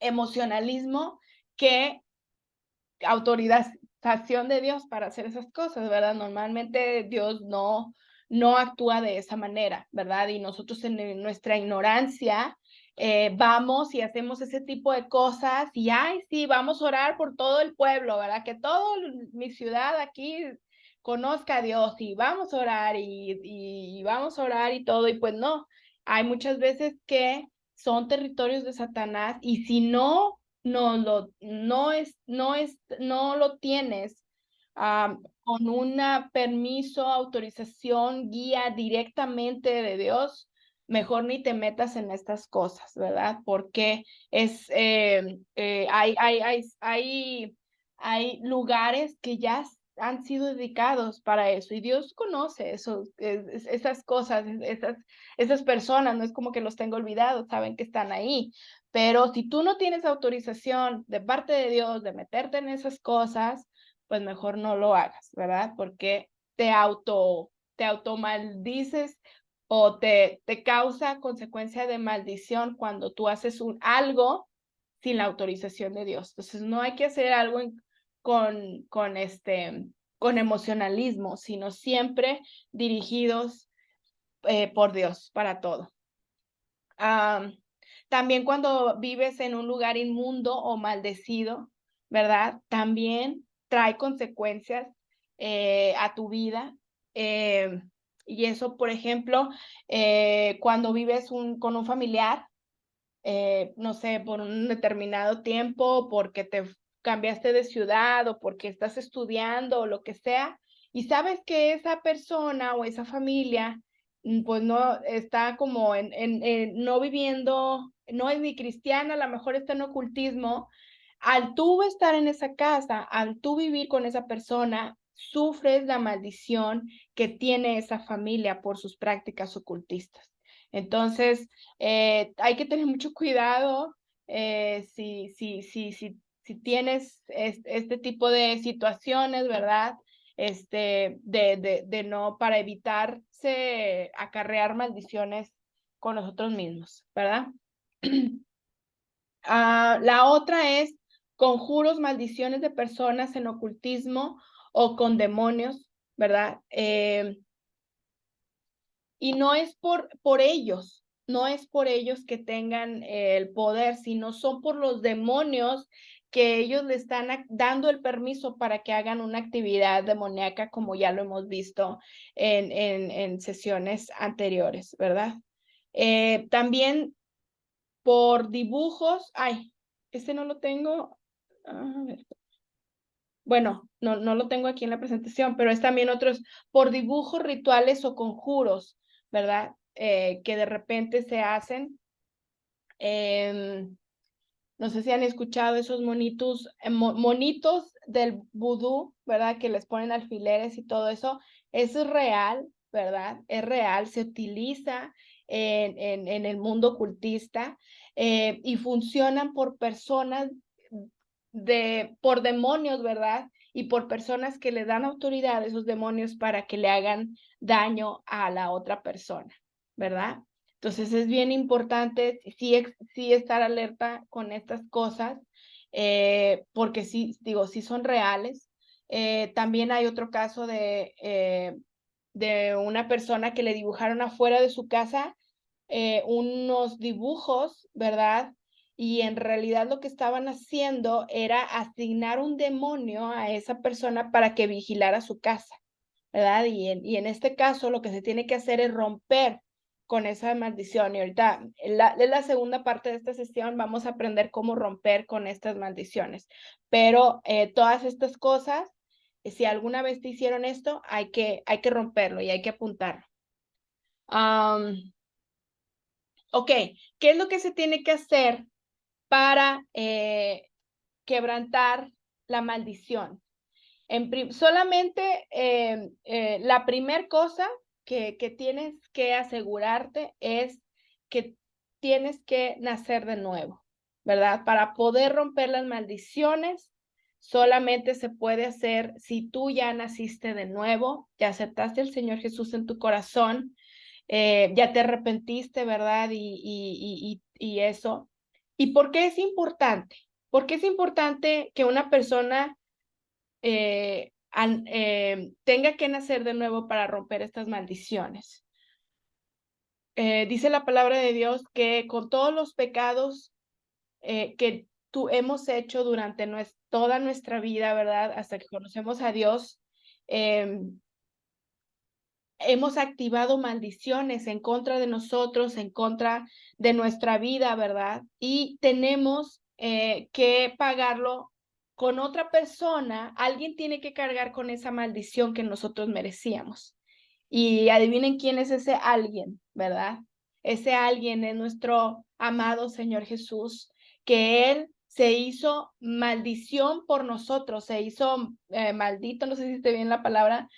emocionalismo que autorización de Dios para hacer esas cosas, ¿verdad? Normalmente Dios no actúa de esa manera, ¿verdad? Y nosotros en nuestra ignorancia vamos y hacemos ese tipo de cosas y, ay, sí, vamos a orar por todo el pueblo, ¿verdad? Que toda mi ciudad aquí conozca a Dios y vamos a orar y vamos a orar y todo, y pues no, hay muchas veces que son territorios de Satanás y si no lo tienes con una permiso, autorización, guía directamente de Dios, mejor ni te metas en estas cosas, ¿verdad? Porque hay lugares que ya han sido dedicados para eso y Dios conoce esas cosas, esas personas, no es como que los tengo olvidados, saben que están ahí. Pero si tú no tienes autorización de parte de Dios de meterte en esas cosas, pues mejor no lo hagas, ¿verdad? Porque te automaldices o te causa consecuencia de maldición cuando tú haces algo sin la autorización de Dios. Entonces no hay que hacer algo con, con, con emocionalismo, sino siempre dirigidos por Dios para todo. También cuando vives en un lugar inmundo o maldecido, ¿verdad? También trae consecuencias a tu vida. Y eso, por ejemplo, cuando vives con un familiar, no sé, por un determinado tiempo, porque te cambiaste de ciudad o porque estás estudiando o lo que sea, y sabes que esa persona o esa familia, pues no está como no viviendo, no es ni cristiana, a lo mejor está en ocultismo. Al tú estar en esa casa, al tú vivir con esa persona, sufres la maldición que tiene esa familia por sus prácticas ocultistas. Entonces, hay que tener mucho cuidado si tienes este tipo de situaciones, ¿verdad? De no, para evitarse acarrear maldiciones con nosotros mismos, ¿verdad? La otra es conjuros, maldiciones de personas en ocultismo o con demonios, ¿verdad? Y no es por ellos, no es por ellos que tengan el poder, sino son por los demonios que ellos le están dando el permiso para que hagan una actividad demoníaca, como ya lo hemos visto en sesiones anteriores, ¿verdad? También por dibujos, este no lo tengo, a ver. Bueno, no lo tengo aquí en la presentación, pero es también otros por dibujos, rituales o conjuros, ¿verdad? Que de repente se hacen. No sé si han escuchado esos monitos, monitos del vudú, ¿verdad? Que les ponen alfileres y todo eso. Eso es real, ¿verdad? Es real, se utiliza en el mundo ocultista y funcionan por personas, por demonios, ¿verdad? Y por personas que le dan autoridad a esos demonios para que le hagan daño a la otra persona, ¿verdad? Entonces es bien importante sí estar alerta con estas cosas, porque sí, digo, sí son reales. También hay otro caso de una persona que le dibujaron afuera de su casa unos dibujos, ¿verdad? Y en realidad lo que estaban haciendo era asignar un demonio a esa persona para que vigilara su casa, ¿verdad? Y en este caso lo que se tiene que hacer es romper con esa maldición. Y ahorita, en la segunda parte de esta sesión, vamos a aprender cómo romper con estas maldiciones. Pero todas estas cosas, si alguna vez te hicieron esto, hay que romperlo y hay que apuntarlo. Ok, ¿qué es lo que se tiene que hacer para quebrantar la maldición? Solamente la primer cosa que tienes que asegurarte es que tienes que nacer de nuevo, ¿verdad? Para poder romper las maldiciones, solamente se puede hacer si tú ya naciste de nuevo, ya aceptaste al Señor Jesús en tu corazón, ya te arrepentiste, ¿verdad? Y eso. ¿Y por qué es importante? ¿Por qué es importante que una persona tenga que nacer de nuevo para romper estas maldiciones? Dice la palabra de Dios que con todos los pecados que hemos hecho durante toda nuestra vida, ¿verdad? Hasta que conocemos a Dios, hemos activado maldiciones en contra de nosotros, en contra de nuestra vida, ¿verdad? Y tenemos que pagarlo con otra persona. Alguien tiene que cargar con esa maldición que nosotros merecíamos. Y adivinen quién es ese alguien, ¿verdad? Ese alguien es nuestro amado Señor Jesús, que Él se hizo maldición por nosotros, se hizo maldito, no sé si esté bien la palabra,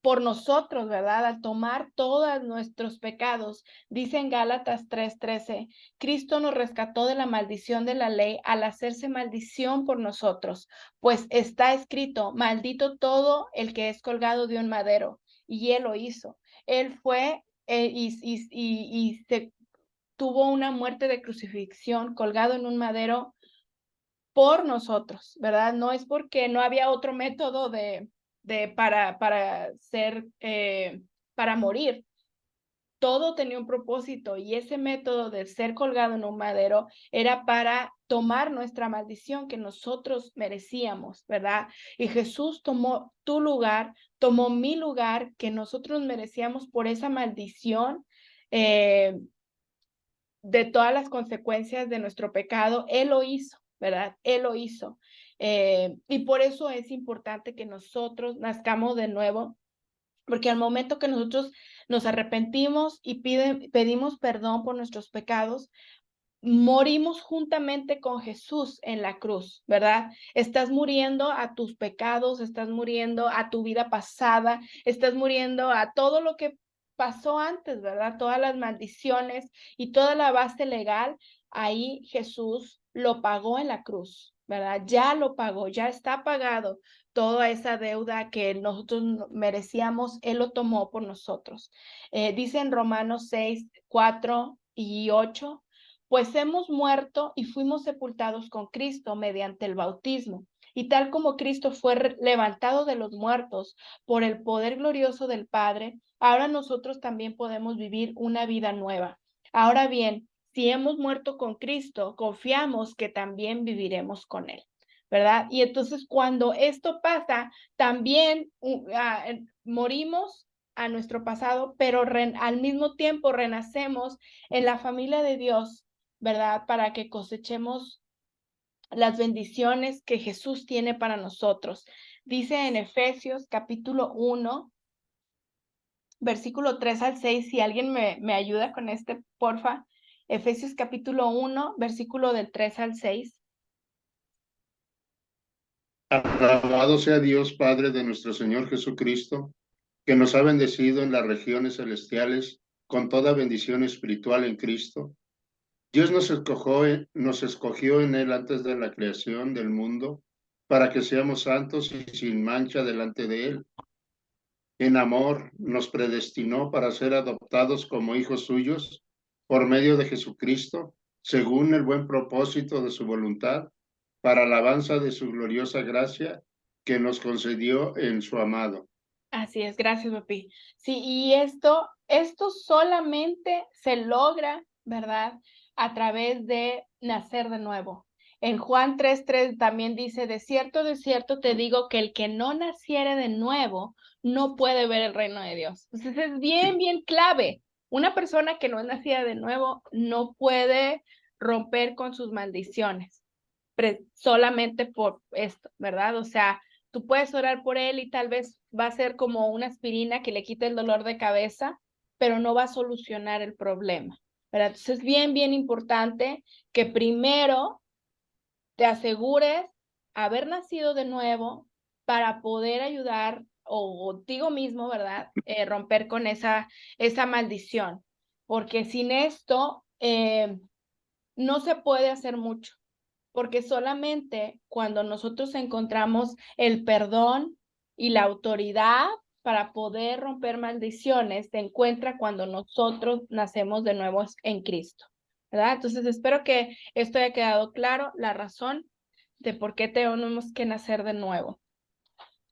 por nosotros, ¿verdad? Al tomar todos nuestros pecados. Dice en Gálatas 3:13, Cristo nos rescató de la maldición de la ley al hacerse maldición por nosotros, pues está escrito, maldito todo el que es colgado de un madero, y Él lo hizo. Él fue y se tuvo una muerte de crucifixión colgado en un madero por nosotros, ¿verdad? No es porque no había otro método para morir. Todo tenía un propósito y ese método de ser colgado en un madero era para tomar nuestra maldición que nosotros merecíamos, ¿verdad? Y Jesús tomó tu lugar, tomó mi lugar que nosotros merecíamos por esa maldición de todas las consecuencias de nuestro pecado. Él lo hizo, ¿verdad? Él lo hizo. Y por eso es importante que nosotros nazcamos de nuevo, porque al momento que nosotros nos arrepentimos y pedimos perdón por nuestros pecados, morimos juntamente con Jesús en la cruz, ¿verdad? Estás muriendo a tus pecados, estás muriendo a tu vida pasada, estás muriendo a todo lo que pasó antes, ¿verdad? Todas las maldiciones y toda la base legal, ahí Jesús lo pagó en la cruz, ¿verdad? Ya lo pagó, ya está pagado. Toda esa deuda que nosotros merecíamos, Él lo tomó por nosotros. Dice en Romanos 6, 4 y 8, pues hemos muerto y fuimos sepultados con Cristo mediante el bautismo. Y tal como Cristo fue levantado de los muertos por el poder glorioso del Padre, ahora nosotros también podemos vivir una vida nueva. Ahora bien, si hemos muerto con Cristo, confiamos que también viviremos con Él, ¿verdad? Y entonces cuando esto pasa, también morimos a nuestro pasado, pero al mismo tiempo renacemos en la familia de Dios, ¿verdad? Para que cosechemos las bendiciones que Jesús tiene para nosotros. Dice en Efesios capítulo 1, versículo 3 al 6, si alguien me ayuda con porfa. Efesios capítulo 1, versículo del 3 al 6. Alabado sea Dios, Padre de nuestro Señor Jesucristo, que nos ha bendecido en las regiones celestiales con toda bendición espiritual en Cristo. Dios nos escogió en Él antes de la creación del mundo para que seamos santos y sin mancha delante de Él. En amor nos predestinó para ser adoptados como hijos suyos por medio de Jesucristo, según el buen propósito de su voluntad, para alabanza de su gloriosa gracia que nos concedió en su amado. Así es, gracias, papi. Sí, y esto solamente se logra, ¿verdad? A través de nacer de nuevo. En Juan 3:3 también dice, de cierto te digo que el que no naciere de nuevo no puede ver el reino de Dios. Entonces es bien, bien clave. Una persona que no es nacida de nuevo no puede romper con sus maldiciones, solamente por esto, ¿verdad? O sea, tú puedes orar por él y tal vez va a ser como una aspirina que le quite el dolor de cabeza, pero no va a solucionar el problema, ¿verdad? Entonces es bien, bien importante que primero te asegures haber nacido de nuevo para poder ayudar o contigo mismo, ¿verdad? Romper con esa maldición, porque sin esto no se puede hacer mucho, porque solamente cuando nosotros encontramos el perdón y la autoridad para poder romper maldiciones, se encuentra cuando nosotros nacemos de nuevo en Cristo, ¿verdad? Entonces espero que esto haya quedado claro, la razón de por qué tenemos que nacer de nuevo.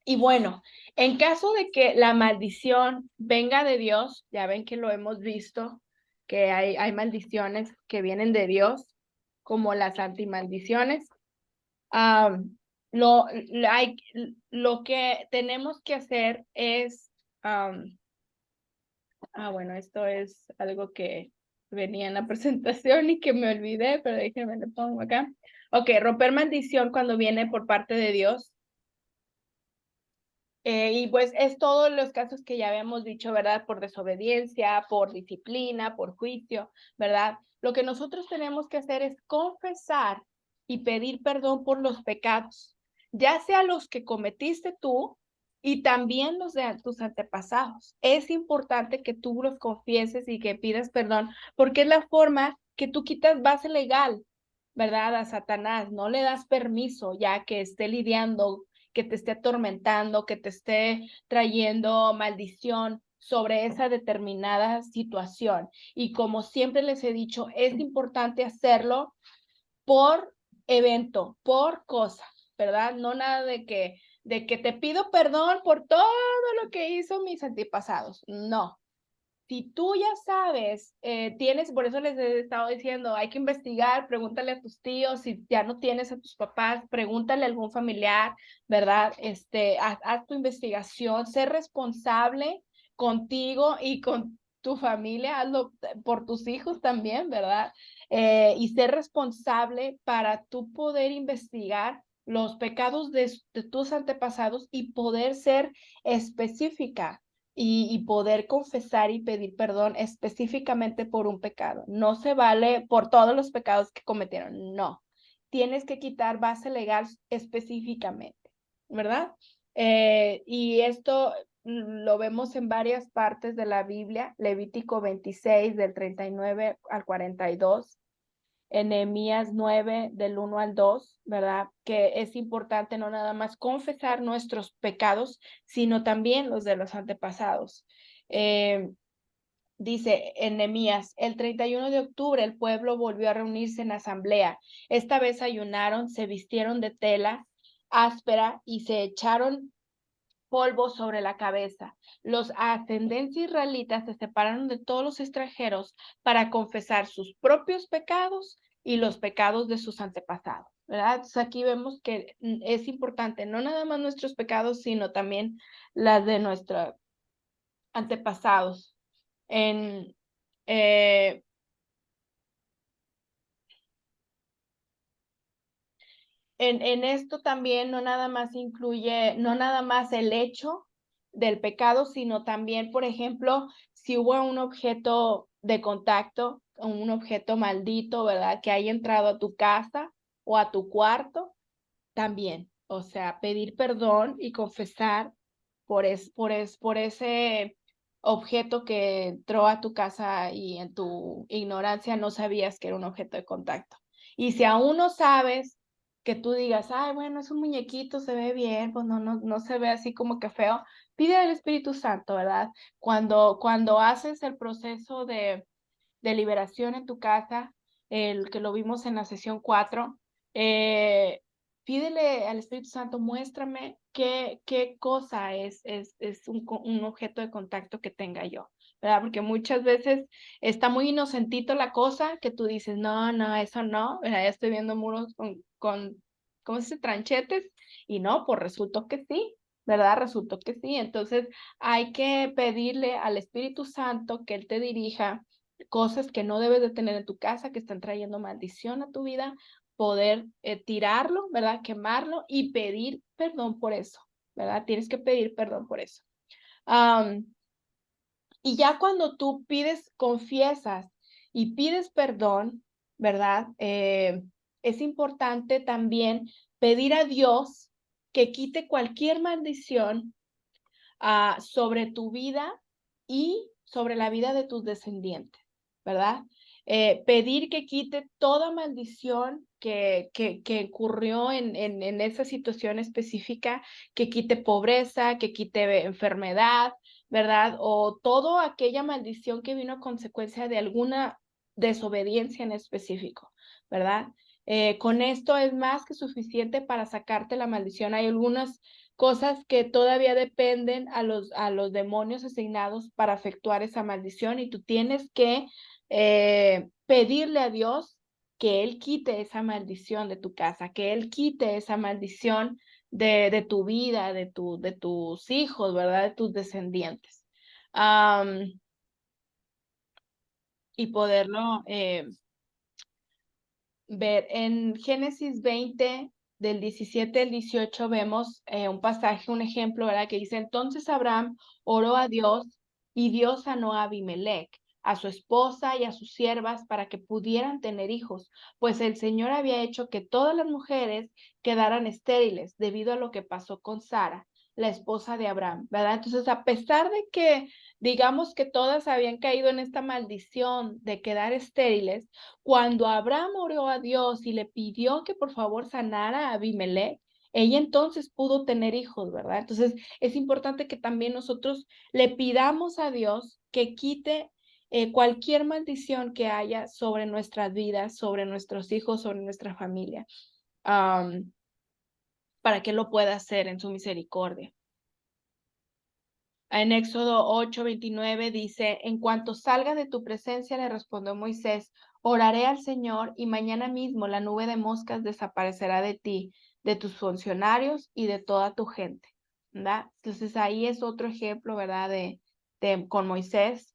Y bueno, en caso de que la maldición venga de Dios, ya ven que lo hemos visto, que hay maldiciones que vienen de Dios, como las antimaldiciones. Lo que tenemos que hacer es, bueno, esto es algo que venía en la presentación y que me olvidé, pero déjenme lo pongo acá. Ok, romper maldición cuando viene por parte de Dios. Y pues es todos los casos que ya habíamos dicho, ¿verdad? Por desobediencia, por disciplina, por juicio, ¿verdad? Lo que nosotros tenemos que hacer es confesar y pedir perdón por los pecados, ya sea los que cometiste tú y también los de tus antepasados. Es importante que tú los confieses y que pidas perdón, porque es la forma que tú quitas base legal, ¿verdad? A Satanás, no le das permiso ya que esté lidiando, que te esté atormentando, que te esté trayendo maldición sobre esa determinada situación. Y como siempre les he dicho, es importante hacerlo por evento, por cosa, ¿verdad? No nada de que te pido perdón por todo lo que hizo mis antepasados. No. Si tú ya sabes, por eso les he estado diciendo, hay que investigar, pregúntale a tus tíos, si ya no tienes a tus papás, pregúntale a algún familiar, ¿verdad? Haz tu investigación, sé responsable contigo y con tu familia, hazlo por tus hijos también, ¿verdad? Y ser responsable para tú poder investigar los pecados de tus antepasados y poder ser específica y poder confesar y pedir perdón específicamente por un pecado. No se vale por todos los pecados que cometieron, no. Tienes que quitar base legal específicamente, ¿verdad? Y esto lo vemos en varias partes de la Biblia, Levítico 26 del 39 al 42, en Nehemías 9 del 1 al 2, ¿verdad? Que es importante no nada más confesar nuestros pecados, sino también los de los antepasados. Dice en Nehemías, el 31 de octubre el pueblo volvió a reunirse en asamblea. Esta vez ayunaron, se vistieron de tela áspera y se echaron polvo sobre la cabeza. Los ascendientes israelitas se separaron de todos los extranjeros para confesar sus propios pecados y los pecados de sus antepasados, ¿verdad? Entonces aquí vemos que es importante no nada más nuestros pecados, sino también las de nuestros antepasados. En esto también no nada más incluye, no nada más el hecho del pecado, sino también, por ejemplo, si hubo un objeto de contacto, un objeto maldito, ¿verdad? Que haya entrado a tu casa o a tu cuarto, también. O sea, pedir perdón y confesar por ese objeto que entró a tu casa y en tu ignorancia no sabías que era un objeto de contacto. Y si aún no sabes, que tú digas, ay, bueno, es un muñequito, se ve bien, pues no se ve así como que feo, pide al Espíritu Santo, ¿verdad? Cuando haces el proceso de liberación en tu casa, el que lo vimos en la sesión 4, pídele al Espíritu Santo, muéstrame qué cosa es un objeto de contacto que tenga yo, ¿verdad? Porque muchas veces está muy inocentito la cosa que tú dices, no, eso no, ¿verdad? Ya estoy viendo muros ¿cómo se dice? Tranchetes, y no, pues resultó que sí, ¿verdad? Resultó que sí. Entonces hay que pedirle al Espíritu Santo que Él te dirija cosas que no debes de tener en tu casa, que están trayendo maldición a tu vida, poder tirarlo, ¿verdad? Quemarlo y pedir perdón por eso, ¿verdad? Tienes que pedir perdón por eso. Y ya cuando tú pides, confiesas y pides perdón, ¿verdad? Es importante también pedir a Dios que quite cualquier maldición sobre tu vida y sobre la vida de tus descendientes, ¿verdad? Pedir que quite toda maldición que ocurrió en esa situación específica, que quite pobreza, que quite enfermedad, ¿verdad? O toda aquella maldición que vino a consecuencia de alguna desobediencia en específico, ¿verdad? Con esto es más que suficiente para sacarte la maldición. Hay algunas cosas que todavía dependen a los demonios asignados para efectuar esa maldición y tú tienes que pedirle a Dios que Él quite esa maldición de tu casa, que Él quite esa maldición de tu vida, de tus hijos, ¿verdad? De tus descendientes. Y poderlo ver en Génesis 20, del 17 al 18, vemos un pasaje, un ejemplo, ¿verdad? Que dice, entonces Abraham oró a Dios y Dios sanó a Abimelech, a su esposa y a sus siervas para que pudieran tener hijos, pues el Señor había hecho que todas las mujeres quedaran estériles debido a lo que pasó con Sara, la esposa de Abraham, ¿verdad? Entonces, a pesar de que digamos que todas habían caído en esta maldición de quedar estériles, cuando Abraham oró a Dios y le pidió que por favor sanara a Abimelech, ella entonces pudo tener hijos, ¿verdad? Entonces es importante que también nosotros le pidamos a Dios que quite cualquier maldición que haya sobre nuestras vidas, sobre nuestros hijos, sobre nuestra familia, para que lo pueda hacer en su misericordia. En Éxodo 8:29 dice, en cuanto salga de tu presencia, le respondió Moisés, oraré al Señor y mañana mismo la nube de moscas desaparecerá de ti, de tus funcionarios y de toda tu gente, ¿verdad? Entonces ahí es otro ejemplo, ¿verdad? Con Moisés,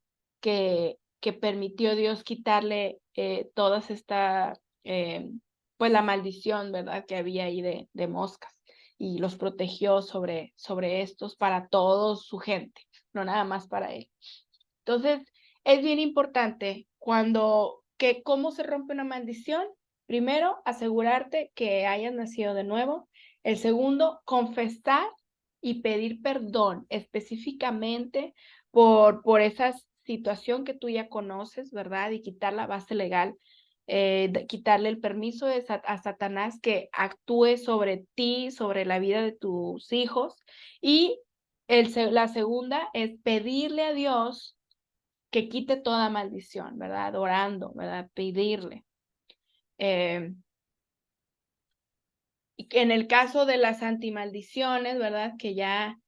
que permitió Dios quitarle todas esta, pues la maldición, ¿verdad? Que había ahí de moscas, y los protegió sobre estos para toda su gente, no nada más para él. Entonces, es bien importante ¿cómo se rompe una maldición? Primero, asegurarte que hayas nacido de nuevo. El segundo, confesar y pedir perdón específicamente por esa situación que tú ya conoces, ¿verdad? Y quitar la base legal, quitarle el permiso a Satanás que actúe sobre ti, sobre la vida de tus hijos. Y la segunda es pedirle a Dios que quite toda maldición, ¿verdad? Orando, ¿verdad? Pedirle. Y que en el caso de las antimaldiciones, ¿verdad? Que ya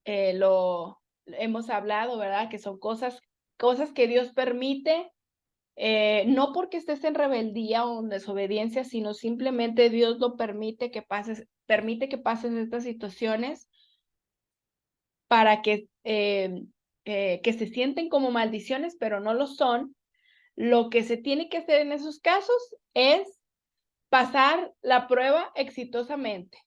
lo hemos hablado, ¿verdad? Que son cosas que Dios permite, no porque estés en rebeldía o en desobediencia, sino simplemente Dios lo permite que pases estas situaciones para que se sienten como maldiciones, pero no lo son. Lo que se tiene que hacer en esos casos es pasar la prueba exitosamente.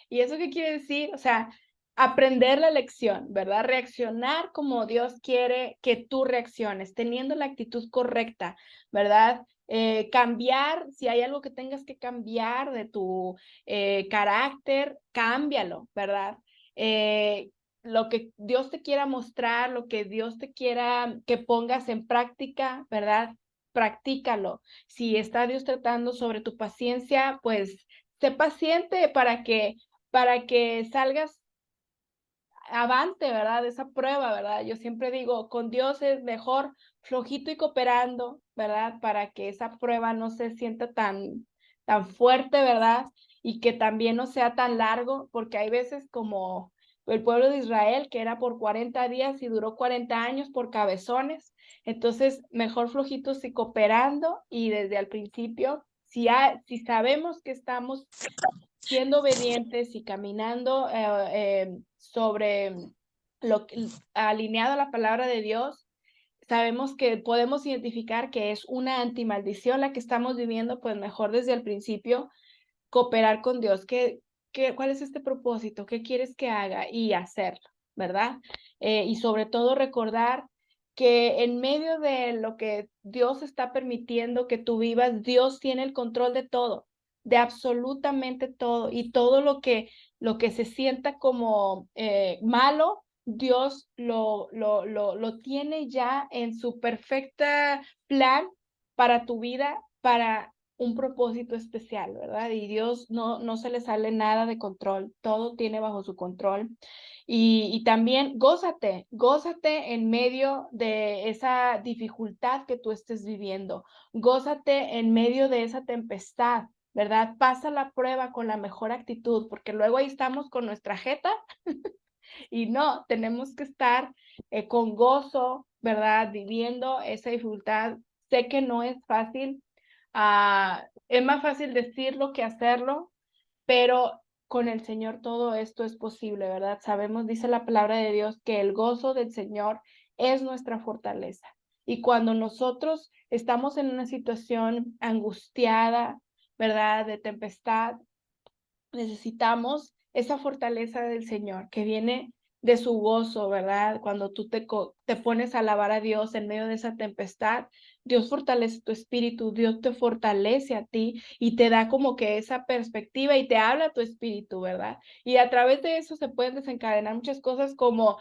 ¿Y eso qué quiere decir? O sea, aprender la lección, ¿verdad? Reaccionar como Dios quiere que tú reacciones, teniendo la actitud correcta, ¿verdad? Cambiar, si hay algo que tengas que cambiar de tu carácter, cámbialo, ¿verdad? Lo que Dios te quiera mostrar, lo que Dios te quiera que pongas en práctica, ¿verdad? Practícalo. Si está Dios tratando sobre tu paciencia, pues sé paciente para que salgas avante, ¿verdad? De esa prueba, ¿verdad? Yo siempre digo, con Dios es mejor flojito y cooperando, ¿verdad? Para que esa prueba no se sienta tan fuerte, ¿verdad? Y que también no sea tan largo, porque hay veces como el pueblo de Israel, que era por 40 días y duró 40 años por cabezones. Entonces, mejor flojitos y cooperando, y desde el principio, si sabemos que estamos siendo obedientes y caminando sobre alineado a la palabra de Dios, sabemos que podemos identificar que es una antimaldición la que estamos viviendo, pues mejor desde el principio cooperar con Dios. ¿Cuál es este propósito? ¿Qué quieres que haga? Y hacerlo, ¿verdad? Y sobre todo recordar que en medio de lo que Dios está permitiendo que tú vivas, Dios tiene el control de todo, de absolutamente todo, y todo lo que se sienta como malo, Dios lo tiene ya en su perfecta plan para tu vida, para un propósito especial, ¿verdad? Y Dios no se le sale nada de control, todo tiene bajo su control. Y también gózate en medio de esa dificultad que tú estés viviendo, gózate en medio de esa tempestad, ¿verdad? Pasa la prueba con la mejor actitud, porque luego ahí estamos con nuestra jeta y no, tenemos que estar con gozo, ¿verdad? Viviendo esa dificultad. Sé que no es fácil, es más fácil decirlo que hacerlo, pero con el Señor todo esto es posible, ¿verdad? Sabemos, dice la palabra de Dios, que el gozo del Señor es nuestra fortaleza. Y cuando nosotros estamos en una situación angustiada, ¿verdad? De tempestad, necesitamos esa fortaleza del Señor que viene de su gozo, ¿verdad? Cuando tú te pones a alabar a Dios en medio de esa tempestad, Dios fortalece tu espíritu, Dios te fortalece a ti y te da como que esa perspectiva y te habla a tu espíritu, ¿verdad? Y a través de eso se pueden desencadenar muchas cosas como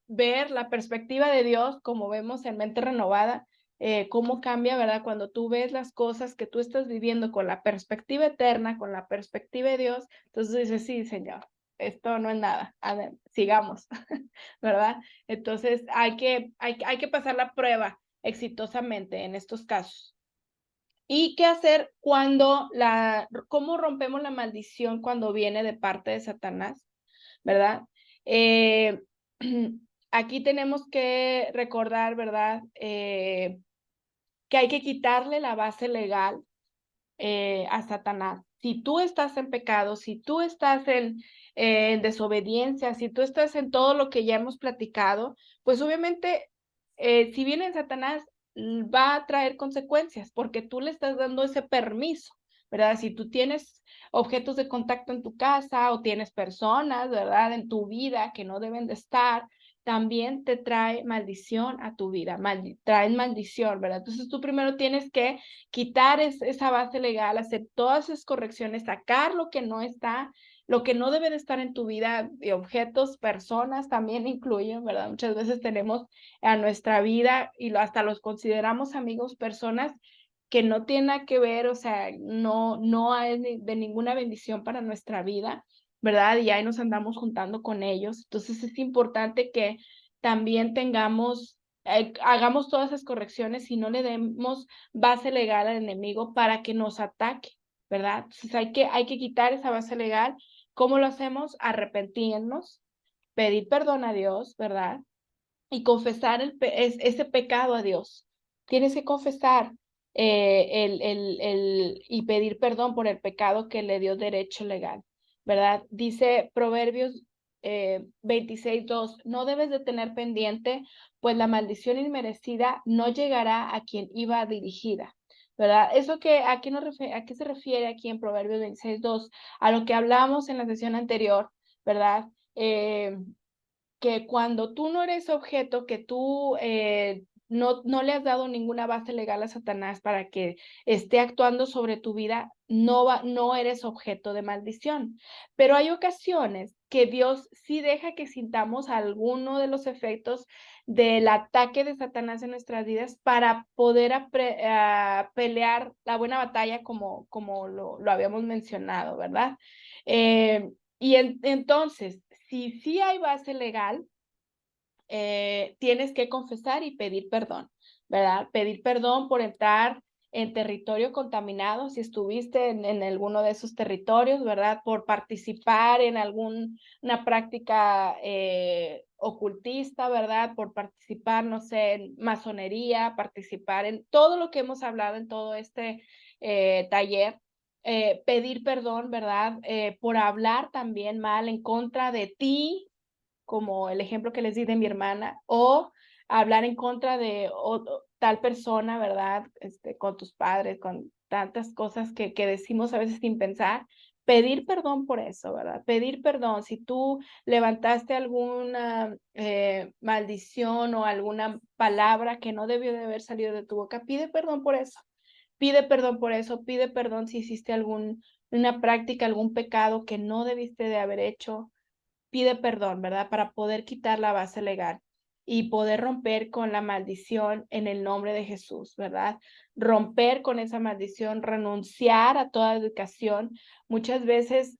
ver la perspectiva de Dios, como vemos en Mente Renovada, cómo cambia, ¿verdad? Cuando tú ves las cosas que tú estás viviendo con la perspectiva eterna, con la perspectiva de Dios, entonces dices, sí, Señor, esto no es nada, a ver, sigamos, ¿verdad? Entonces hay que pasar la prueba exitosamente en estos casos. ¿Y qué hacer cómo rompemos la maldición cuando viene de parte de Satanás, ¿verdad? Aquí tenemos que recordar, ¿verdad? Que hay que quitarle la base legal a Satanás, Si tú estás en pecado, si tú estás en desobediencia, si tú estás en todo lo que ya hemos platicado, pues obviamente, si viene Satanás, va a traer consecuencias, porque tú le estás dando ese permiso, ¿verdad? Si tú tienes objetos de contacto en tu casa o tienes personas, ¿verdad? En tu vida que no deben de estar, también te trae maldición a tu vida, traen maldición, ¿verdad? Entonces tú primero tienes que quitar esa base legal, hacer todas esas correcciones, sacar lo que no está, lo que no debe de estar en tu vida, de objetos, personas también incluyen, ¿verdad? Muchas veces tenemos a nuestra vida y hasta los consideramos amigos, personas que no tienen nada que ver, o sea, no hay de ninguna bendición para nuestra vida, ¿verdad? Y ahí nos andamos juntando con ellos. Entonces es importante que también hagamos todas esas correcciones y no le demos base legal al enemigo para que nos ataque, ¿verdad? Entonces hay que quitar esa base legal. ¿Cómo lo hacemos? Arrepentirnos, pedir perdón a Dios, ¿verdad? Y confesar ese pecado a Dios. Tienes que confesar y pedir perdón por el pecado que le dio derecho legal, ¿verdad? Dice Proverbios 26:2, no debes de tener pendiente, pues la maldición inmerecida no llegará a quien iba dirigida, ¿verdad? ¿A qué se refiere aquí en Proverbios 26:2? A lo que hablamos en la sesión anterior, ¿verdad? Que cuando tú no eres objeto, que tú no le has dado ninguna base legal a Satanás para que esté actuando sobre tu vida, no eres objeto de maldición. Pero hay ocasiones que Dios sí deja que sintamos alguno de los efectos del ataque de Satanás en nuestras vidas para poder pelear la buena batalla como lo habíamos mencionado, ¿verdad? Entonces, si sí hay base legal, tienes que confesar y pedir perdón, ¿verdad? Pedir perdón por entrar en territorio contaminado, si estuviste en alguno de esos territorios, ¿verdad? Por participar en alguna práctica ocultista, ¿verdad? Por participar, no sé, en masonería, participar en todo lo que hemos hablado en todo este taller. Pedir perdón, ¿verdad? Por hablar también mal en contra de ti, como el ejemplo que les di de mi hermana, o hablar en contra de tal persona, ¿verdad? Con tus padres, con tantas cosas que decimos a veces sin pensar. Pedir perdón por eso, ¿verdad? Pedir perdón. Si tú levantaste alguna maldición o alguna palabra que no debió de haber salido de tu boca, pide perdón por eso. Pide perdón por eso, pide perdón si hiciste una práctica, algún pecado que no debiste de haber hecho. Pide perdón, ¿verdad? Para poder quitar la base legal y poder romper con la maldición en el nombre de Jesús, ¿verdad? Romper con esa maldición, renunciar a toda educación. Muchas veces,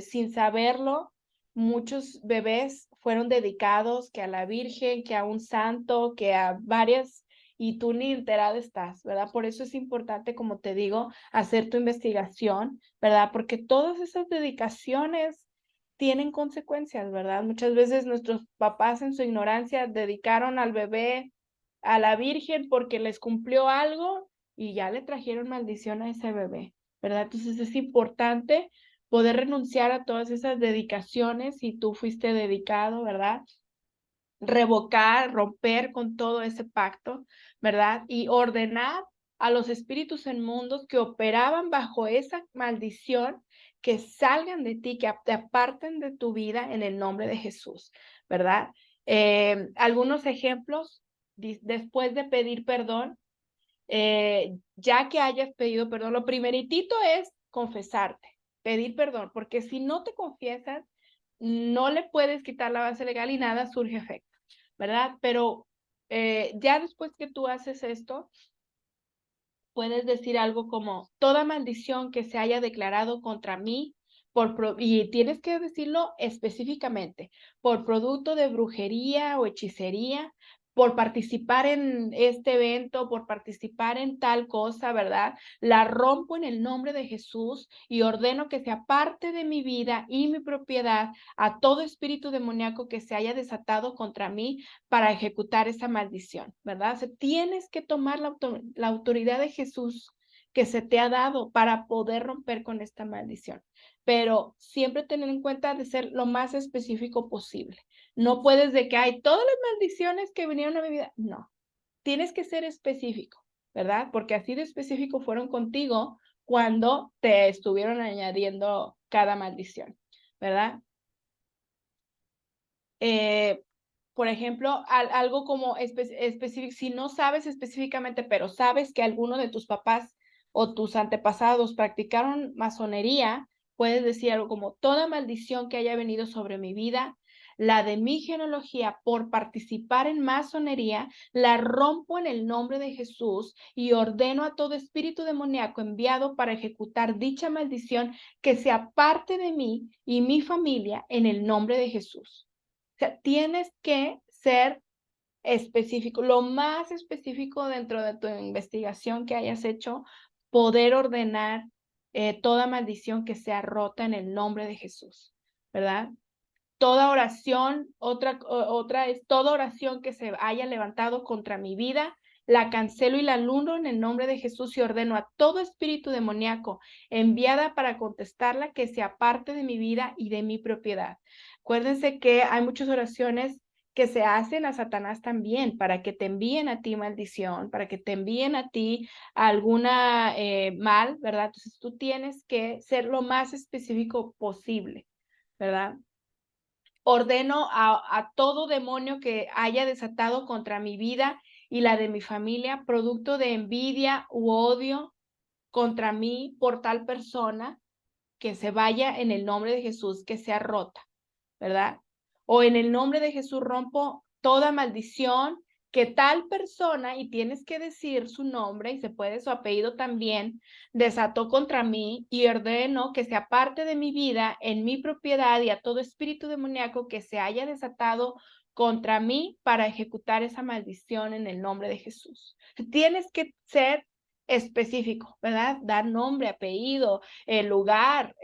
sin saberlo, muchos bebés fueron dedicados que a la Virgen, que a un santo, que a varias, y tú ni enterado estás, ¿verdad? Por eso es importante, como te digo, hacer tu investigación, ¿verdad? Porque todas esas dedicaciones tienen consecuencias, ¿verdad? Muchas veces nuestros papás en su ignorancia dedicaron al bebé a la Virgen porque les cumplió algo y ya le trajeron maldición a ese bebé, ¿verdad? Entonces es importante poder renunciar a todas esas dedicaciones si tú fuiste dedicado, ¿verdad? Revocar, romper con todo ese pacto, ¿verdad? Y ordenar a los espíritus inmundos que operaban bajo esa maldición, que salgan de ti, que te aparten de tu vida en el nombre de Jesús, ¿verdad? Algunos ejemplos, después de pedir perdón, ya que hayas pedido perdón, lo primeritito es confesarte, pedir perdón, porque si no te confiesas, no le puedes quitar la base legal y nada surge efecto, ¿verdad? Pero ya después que tú haces esto, puedes decir algo como, toda maldición que se haya declarado contra mí, y tienes que decirlo específicamente, por producto de brujería o hechicería, por participar en este evento, por participar en tal cosa, ¿verdad? La rompo en el nombre de Jesús y ordeno que se aparte de mi vida y mi propiedad a todo espíritu demoníaco que se haya desatado contra mí para ejecutar esa maldición, ¿verdad? O sea, tienes que tomar la autoridad de Jesús, que se te ha dado para poder romper con esta maldición. Pero siempre tener en cuenta de ser lo más específico posible. No puedes de que hay todas las maldiciones que vinieron a mi vida. No, tienes que ser específico, ¿verdad? Porque así de específico fueron contigo cuando te estuvieron añadiendo cada maldición, ¿verdad? Por ejemplo, algo como específico, si no sabes específicamente, pero sabes que alguno de tus papás o tus antepasados practicaron masonería, puedes decir algo como, toda maldición que haya venido sobre mi vida, la de mi genealogía por participar en masonería, la rompo en el nombre de Jesús y ordeno a todo espíritu demoníaco enviado para ejecutar dicha maldición que se aparte de mí y mi familia en el nombre de Jesús. O sea, tienes que ser específico, lo más específico dentro de tu investigación que hayas hecho, poder ordenar toda maldición que sea rota en el nombre de Jesús, ¿verdad? Toda oración, otra es toda oración que se haya levantado contra mi vida, la cancelo y la anulo en el nombre de Jesús y ordeno a todo espíritu demoníaco enviada para contestarla que se aparte de mi vida y de mi propiedad. Acuérdense que hay muchas oraciones que se hacen a Satanás también para que te envíen a ti maldición, para que te envíen a ti alguna mal, ¿verdad? Entonces tú tienes que ser lo más específico posible, ¿verdad? Ordeno a todo demonio que haya desatado contra mi vida y la de mi familia, producto de envidia u odio contra mí por tal persona, que se vaya en el nombre de Jesús, que sea rota, ¿verdad? O en el nombre de Jesús rompo toda maldición que tal persona, y tienes que decir su nombre y se puede su apellido también, desató contra mí y ordeno que se aparte de mi vida en mi propiedad y a todo espíritu demoníaco que se haya desatado contra mí para ejecutar esa maldición en el nombre de Jesús. Tienes que ser específico, ¿verdad? Dar nombre, apellido, lugar,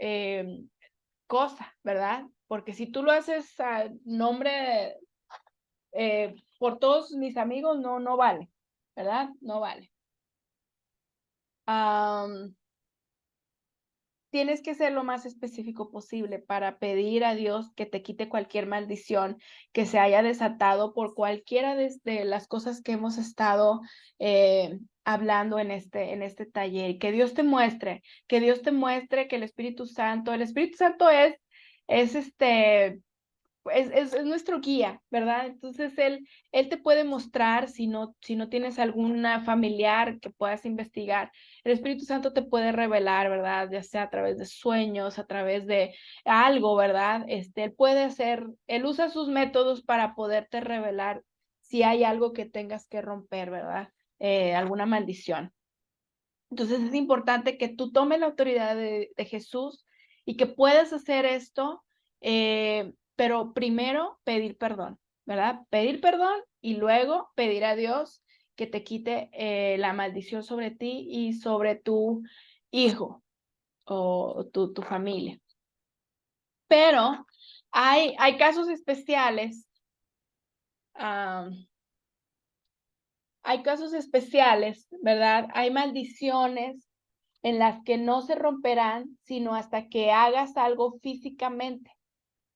cosa, ¿verdad? Porque si tú lo haces a nombre por todos mis amigos, no vale, ¿verdad? No vale. Tienes que ser lo más específico posible para pedir a Dios que te quite cualquier maldición que se haya desatado por cualquiera de las cosas que hemos estado hablando en este taller. Que Dios te muestre, que el Espíritu Santo es nuestro guía, ¿verdad? Entonces él te puede mostrar si no tienes alguna familiar que puedas investigar. El Espíritu Santo te puede revelar, ¿verdad? Ya sea a través de sueños, a través de algo, ¿verdad? Él usa sus métodos para poderte revelar si hay algo que tengas que romper, ¿verdad? Alguna maldición. Entonces es importante que tú tomes la autoridad de Jesús y que puedas hacer esto, pero primero pedir perdón, ¿verdad? Pedir perdón y luego pedir a Dios que te quite la maldición sobre ti y sobre tu hijo o tu familia. Pero hay casos especiales. Hay casos especiales, ¿verdad? Hay maldiciones en las que no se romperán, sino hasta que hagas algo físicamente,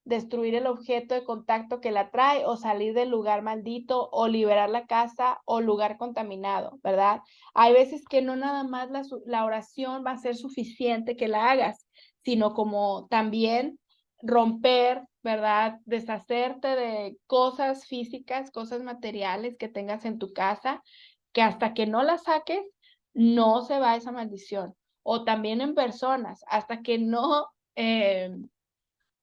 destruir el objeto de contacto que la trae o salir del lugar maldito o liberar la casa o lugar contaminado, ¿verdad? Hay veces que no nada más la oración va a ser suficiente que la hagas, sino como también romper, ¿verdad? Deshacerte de cosas físicas, cosas materiales que tengas en tu casa, que hasta que no las saques, no se va esa maldición. O también en personas, hasta que no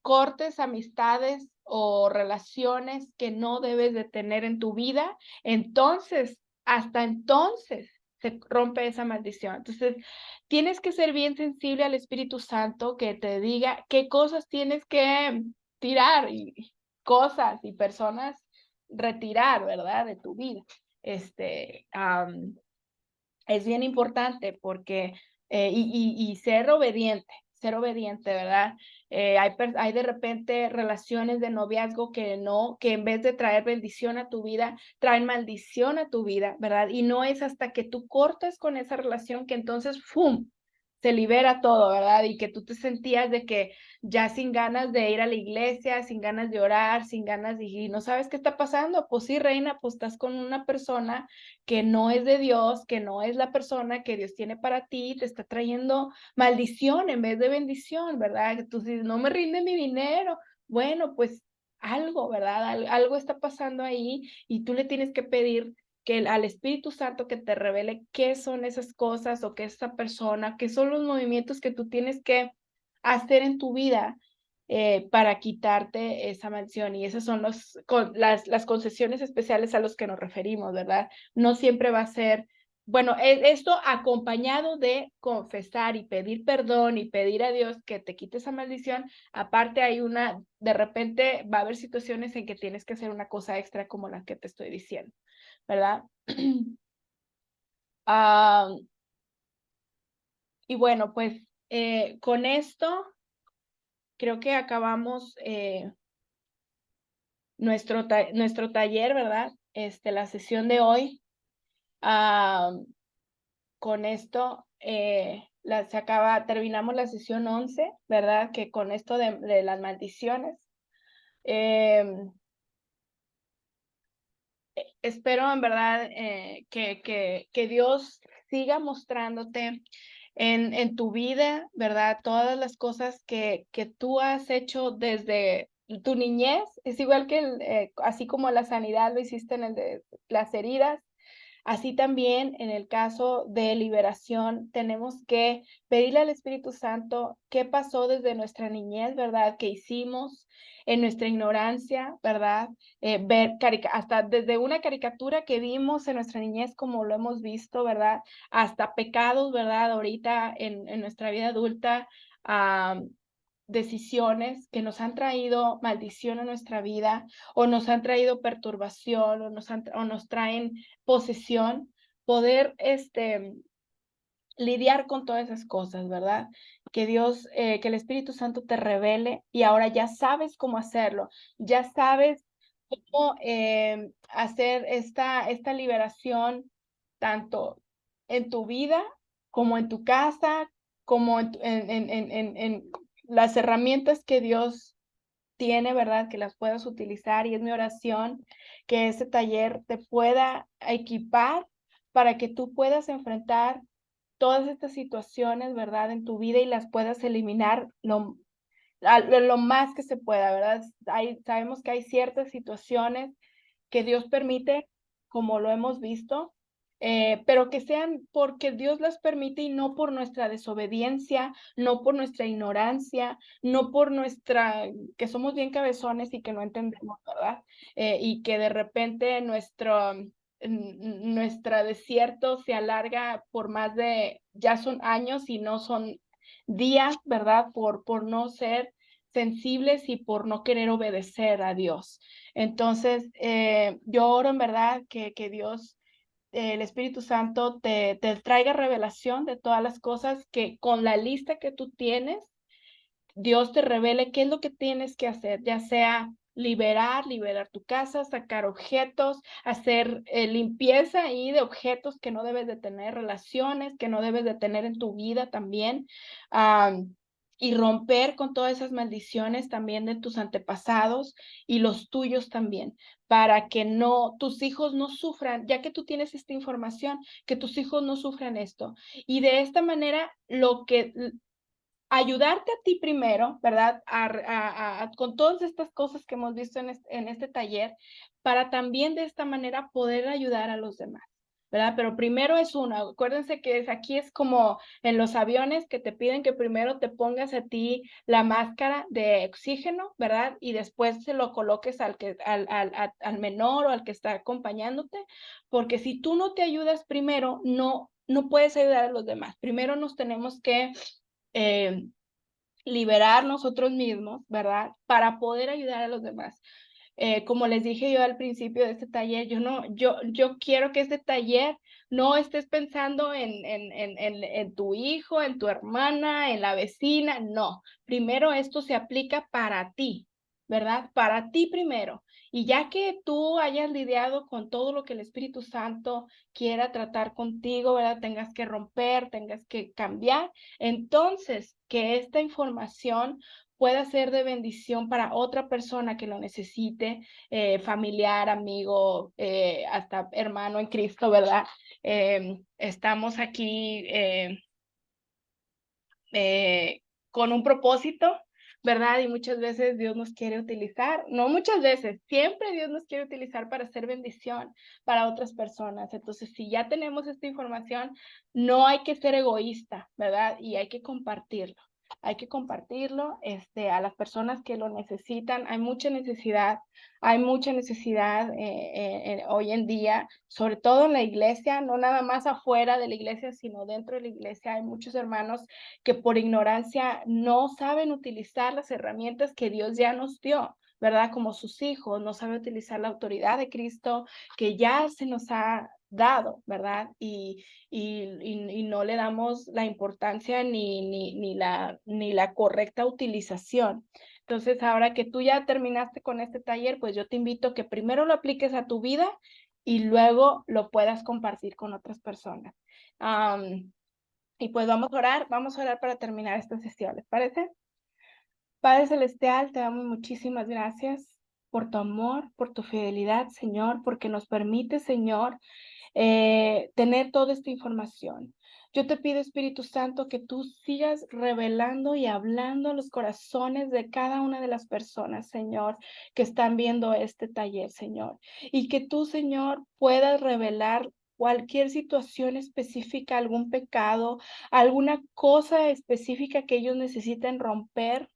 cortes amistades o relaciones que no debes de tener en tu vida, entonces, hasta entonces, se rompe esa maldición. Entonces, tienes que ser bien sensible al Espíritu Santo que te diga qué cosas tienes que tirar y cosas y personas retirar, ¿verdad? De tu vida. Es bien importante porque, y ser obediente, ser obediente, ¿verdad? Hay de repente relaciones de noviazgo que en vez de traer bendición a tu vida, traen maldición a tu vida, ¿verdad? Y no es hasta que tú cortes con esa relación que entonces, ¡fum!, se libera todo, ¿verdad? Y que tú te sentías de que ya sin ganas de ir a la iglesia, sin ganas de orar, sin ganas de ir, ¿no sabes qué está pasando? Pues sí, reina, pues estás con una persona que no es de Dios, que no es la persona que Dios tiene para ti, te está trayendo maldición en vez de bendición, ¿verdad? Tú dices, no me rinde mi dinero. Bueno, pues algo, ¿verdad? Algo está pasando ahí y tú le tienes que pedir al Espíritu Santo que te revele qué son esas cosas o qué es esa persona, qué son los movimientos que tú tienes que hacer en tu vida para quitarte esa maldición. Y esas son las concesiones especiales a los que nos referimos, ¿verdad? No siempre va a ser, bueno, esto acompañado de confesar y pedir perdón y pedir a Dios que te quite esa maldición. Aparte de repente va a haber situaciones en que tienes que hacer una cosa extra como la que te estoy diciendo, ¿verdad? Y bueno, pues con esto creo que acabamos nuestro taller, ¿verdad? La sesión de hoy. Con esto terminamos la sesión 11, ¿verdad? Que con esto de las maldiciones. Espero en verdad que Dios siga mostrándote en tu vida, ¿verdad? Todas las cosas que tú has hecho desde tu niñez. Es igual que así como la sanidad lo hiciste en el de las heridas. Así también en el caso de liberación tenemos que pedirle al Espíritu Santo qué pasó desde nuestra niñez, ¿verdad? ¿Qué hicimos en nuestra ignorancia, ¿verdad? Ver hasta desde una caricatura que vimos en nuestra niñez, como lo hemos visto, ¿verdad? Hasta pecados, ¿verdad? Ahorita en nuestra vida adulta, decisiones que nos han traído maldición a nuestra vida o nos han traído perturbación o nos traen posesión, poder lidiar con todas esas cosas, ¿verdad? Que Dios, que el Espíritu Santo te revele y ahora ya sabes cómo hacerlo, ya sabes cómo hacer esta liberación tanto en tu vida como en tu casa, como en las herramientas que Dios tiene, ¿verdad? Que las puedas utilizar y es mi oración que ese taller te pueda equipar para que tú puedas enfrentar todas estas situaciones, ¿verdad? En tu vida y las puedas eliminar lo más que se pueda, ¿verdad? Sabemos que hay ciertas situaciones que Dios permite, como lo hemos visto, pero que sean porque Dios las permite y no por nuestra desobediencia, no por nuestra ignorancia, no por que somos bien cabezones y que no entendemos, ¿verdad? Y que de repente nuestra desierto se alarga por ya son años y no son días, ¿verdad? Por no ser sensibles y por no querer obedecer a Dios. Entonces, yo oro en verdad que Dios, el Espíritu Santo, te traiga revelación de todas las cosas que con la lista que tú tienes, Dios te revele qué es lo que tienes que hacer, ya sea liberar tu casa, sacar objetos, hacer limpieza ahí de objetos que no debes de tener, relaciones que no debes de tener en tu vida también, y romper con todas esas maldiciones también de tus antepasados y los tuyos también, para que tus hijos no sufran, ya que tú tienes esta información, que tus hijos no sufran esto. Y de esta manera, ayudarte a ti primero, ¿verdad? Con todas estas cosas que hemos visto en este taller, para también de esta manera poder ayudar a los demás, ¿verdad? Pero primero es acuérdense que aquí es como en los aviones que te piden que primero te pongas a ti la máscara de oxígeno, ¿verdad? Y después se lo coloques al menor o al que está acompañándote, porque si tú no te ayudas primero, no puedes ayudar a los demás. Primero nos tenemos que liberar nosotros mismos, ¿verdad? Para poder ayudar a los demás. Como les dije yo al principio de este taller, yo quiero que este taller no estés pensando en tu hijo, en tu hermana, en la vecina, no. Primero esto se aplica para ti, ¿verdad? Para ti primero. Y ya que tú hayas lidiado con todo lo que el Espíritu Santo quiera tratar contigo, ¿verdad? Tengas que romper, tengas que cambiar, entonces que esta información pueda ser de bendición para otra persona que lo necesite, familiar, amigo, hasta hermano en Cristo, ¿verdad? Estamos aquí con un propósito, ¿verdad? Y muchas veces Dios nos quiere utilizar, no muchas veces, siempre Dios nos quiere utilizar para hacer bendición para otras personas. Entonces, si ya tenemos esta información, no hay que ser egoísta, ¿verdad? Y hay que compartirlo. Hay que compartirlo a las personas que lo necesitan. Hay mucha necesidad hoy en día, sobre todo en la iglesia, no nada más afuera de la iglesia, sino dentro de la iglesia. Hay muchos hermanos que por ignorancia no saben utilizar las herramientas que Dios ya nos dio, ¿verdad? Como sus hijos, no saben utilizar la autoridad de Cristo que ya se nos ha dado, ¿verdad? Y no le damos la importancia ni la correcta utilización. Entonces, ahora que tú ya terminaste con este taller, pues yo te invito a que primero lo apliques a tu vida y luego lo puedas compartir con otras personas. Y pues vamos a orar para terminar esta sesión, ¿les parece? Padre Celestial, te damos muchísimas gracias por tu amor, por tu fidelidad, Señor, porque nos permite, Señor, tener toda esta información. Yo te pido, Espíritu Santo, que tú sigas revelando y hablando a los corazones de cada una de las personas, Señor, que están viendo este taller, Señor. Y que tú, Señor, puedas revelar cualquier situación específica, algún pecado, alguna cosa específica que ellos necesiten romper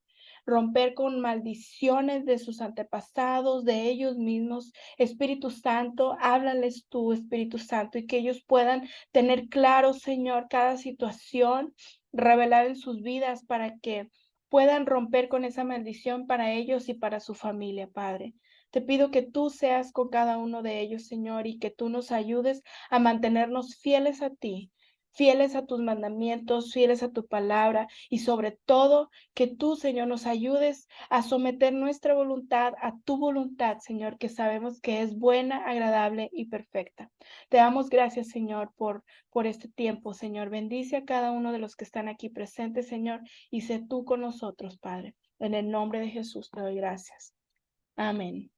con maldiciones de sus antepasados, de ellos mismos. Espíritu Santo, háblales tú, Espíritu Santo, y que ellos puedan tener claro, Señor, cada situación revelada en sus vidas para que puedan romper con esa maldición para ellos y para su familia, Padre. Te pido que tú seas con cada uno de ellos, Señor, y que tú nos ayudes a mantenernos fieles a ti, fieles a tus mandamientos, fieles a tu palabra y sobre todo que tú, Señor, nos ayudes a someter nuestra voluntad a tu voluntad, Señor, que sabemos que es buena, agradable y perfecta. Te damos gracias, Señor, por este tiempo, Señor. Bendice a cada uno de los que están aquí presentes, Señor, y sé tú con nosotros, Padre. En el nombre de Jesús te doy gracias. Amén.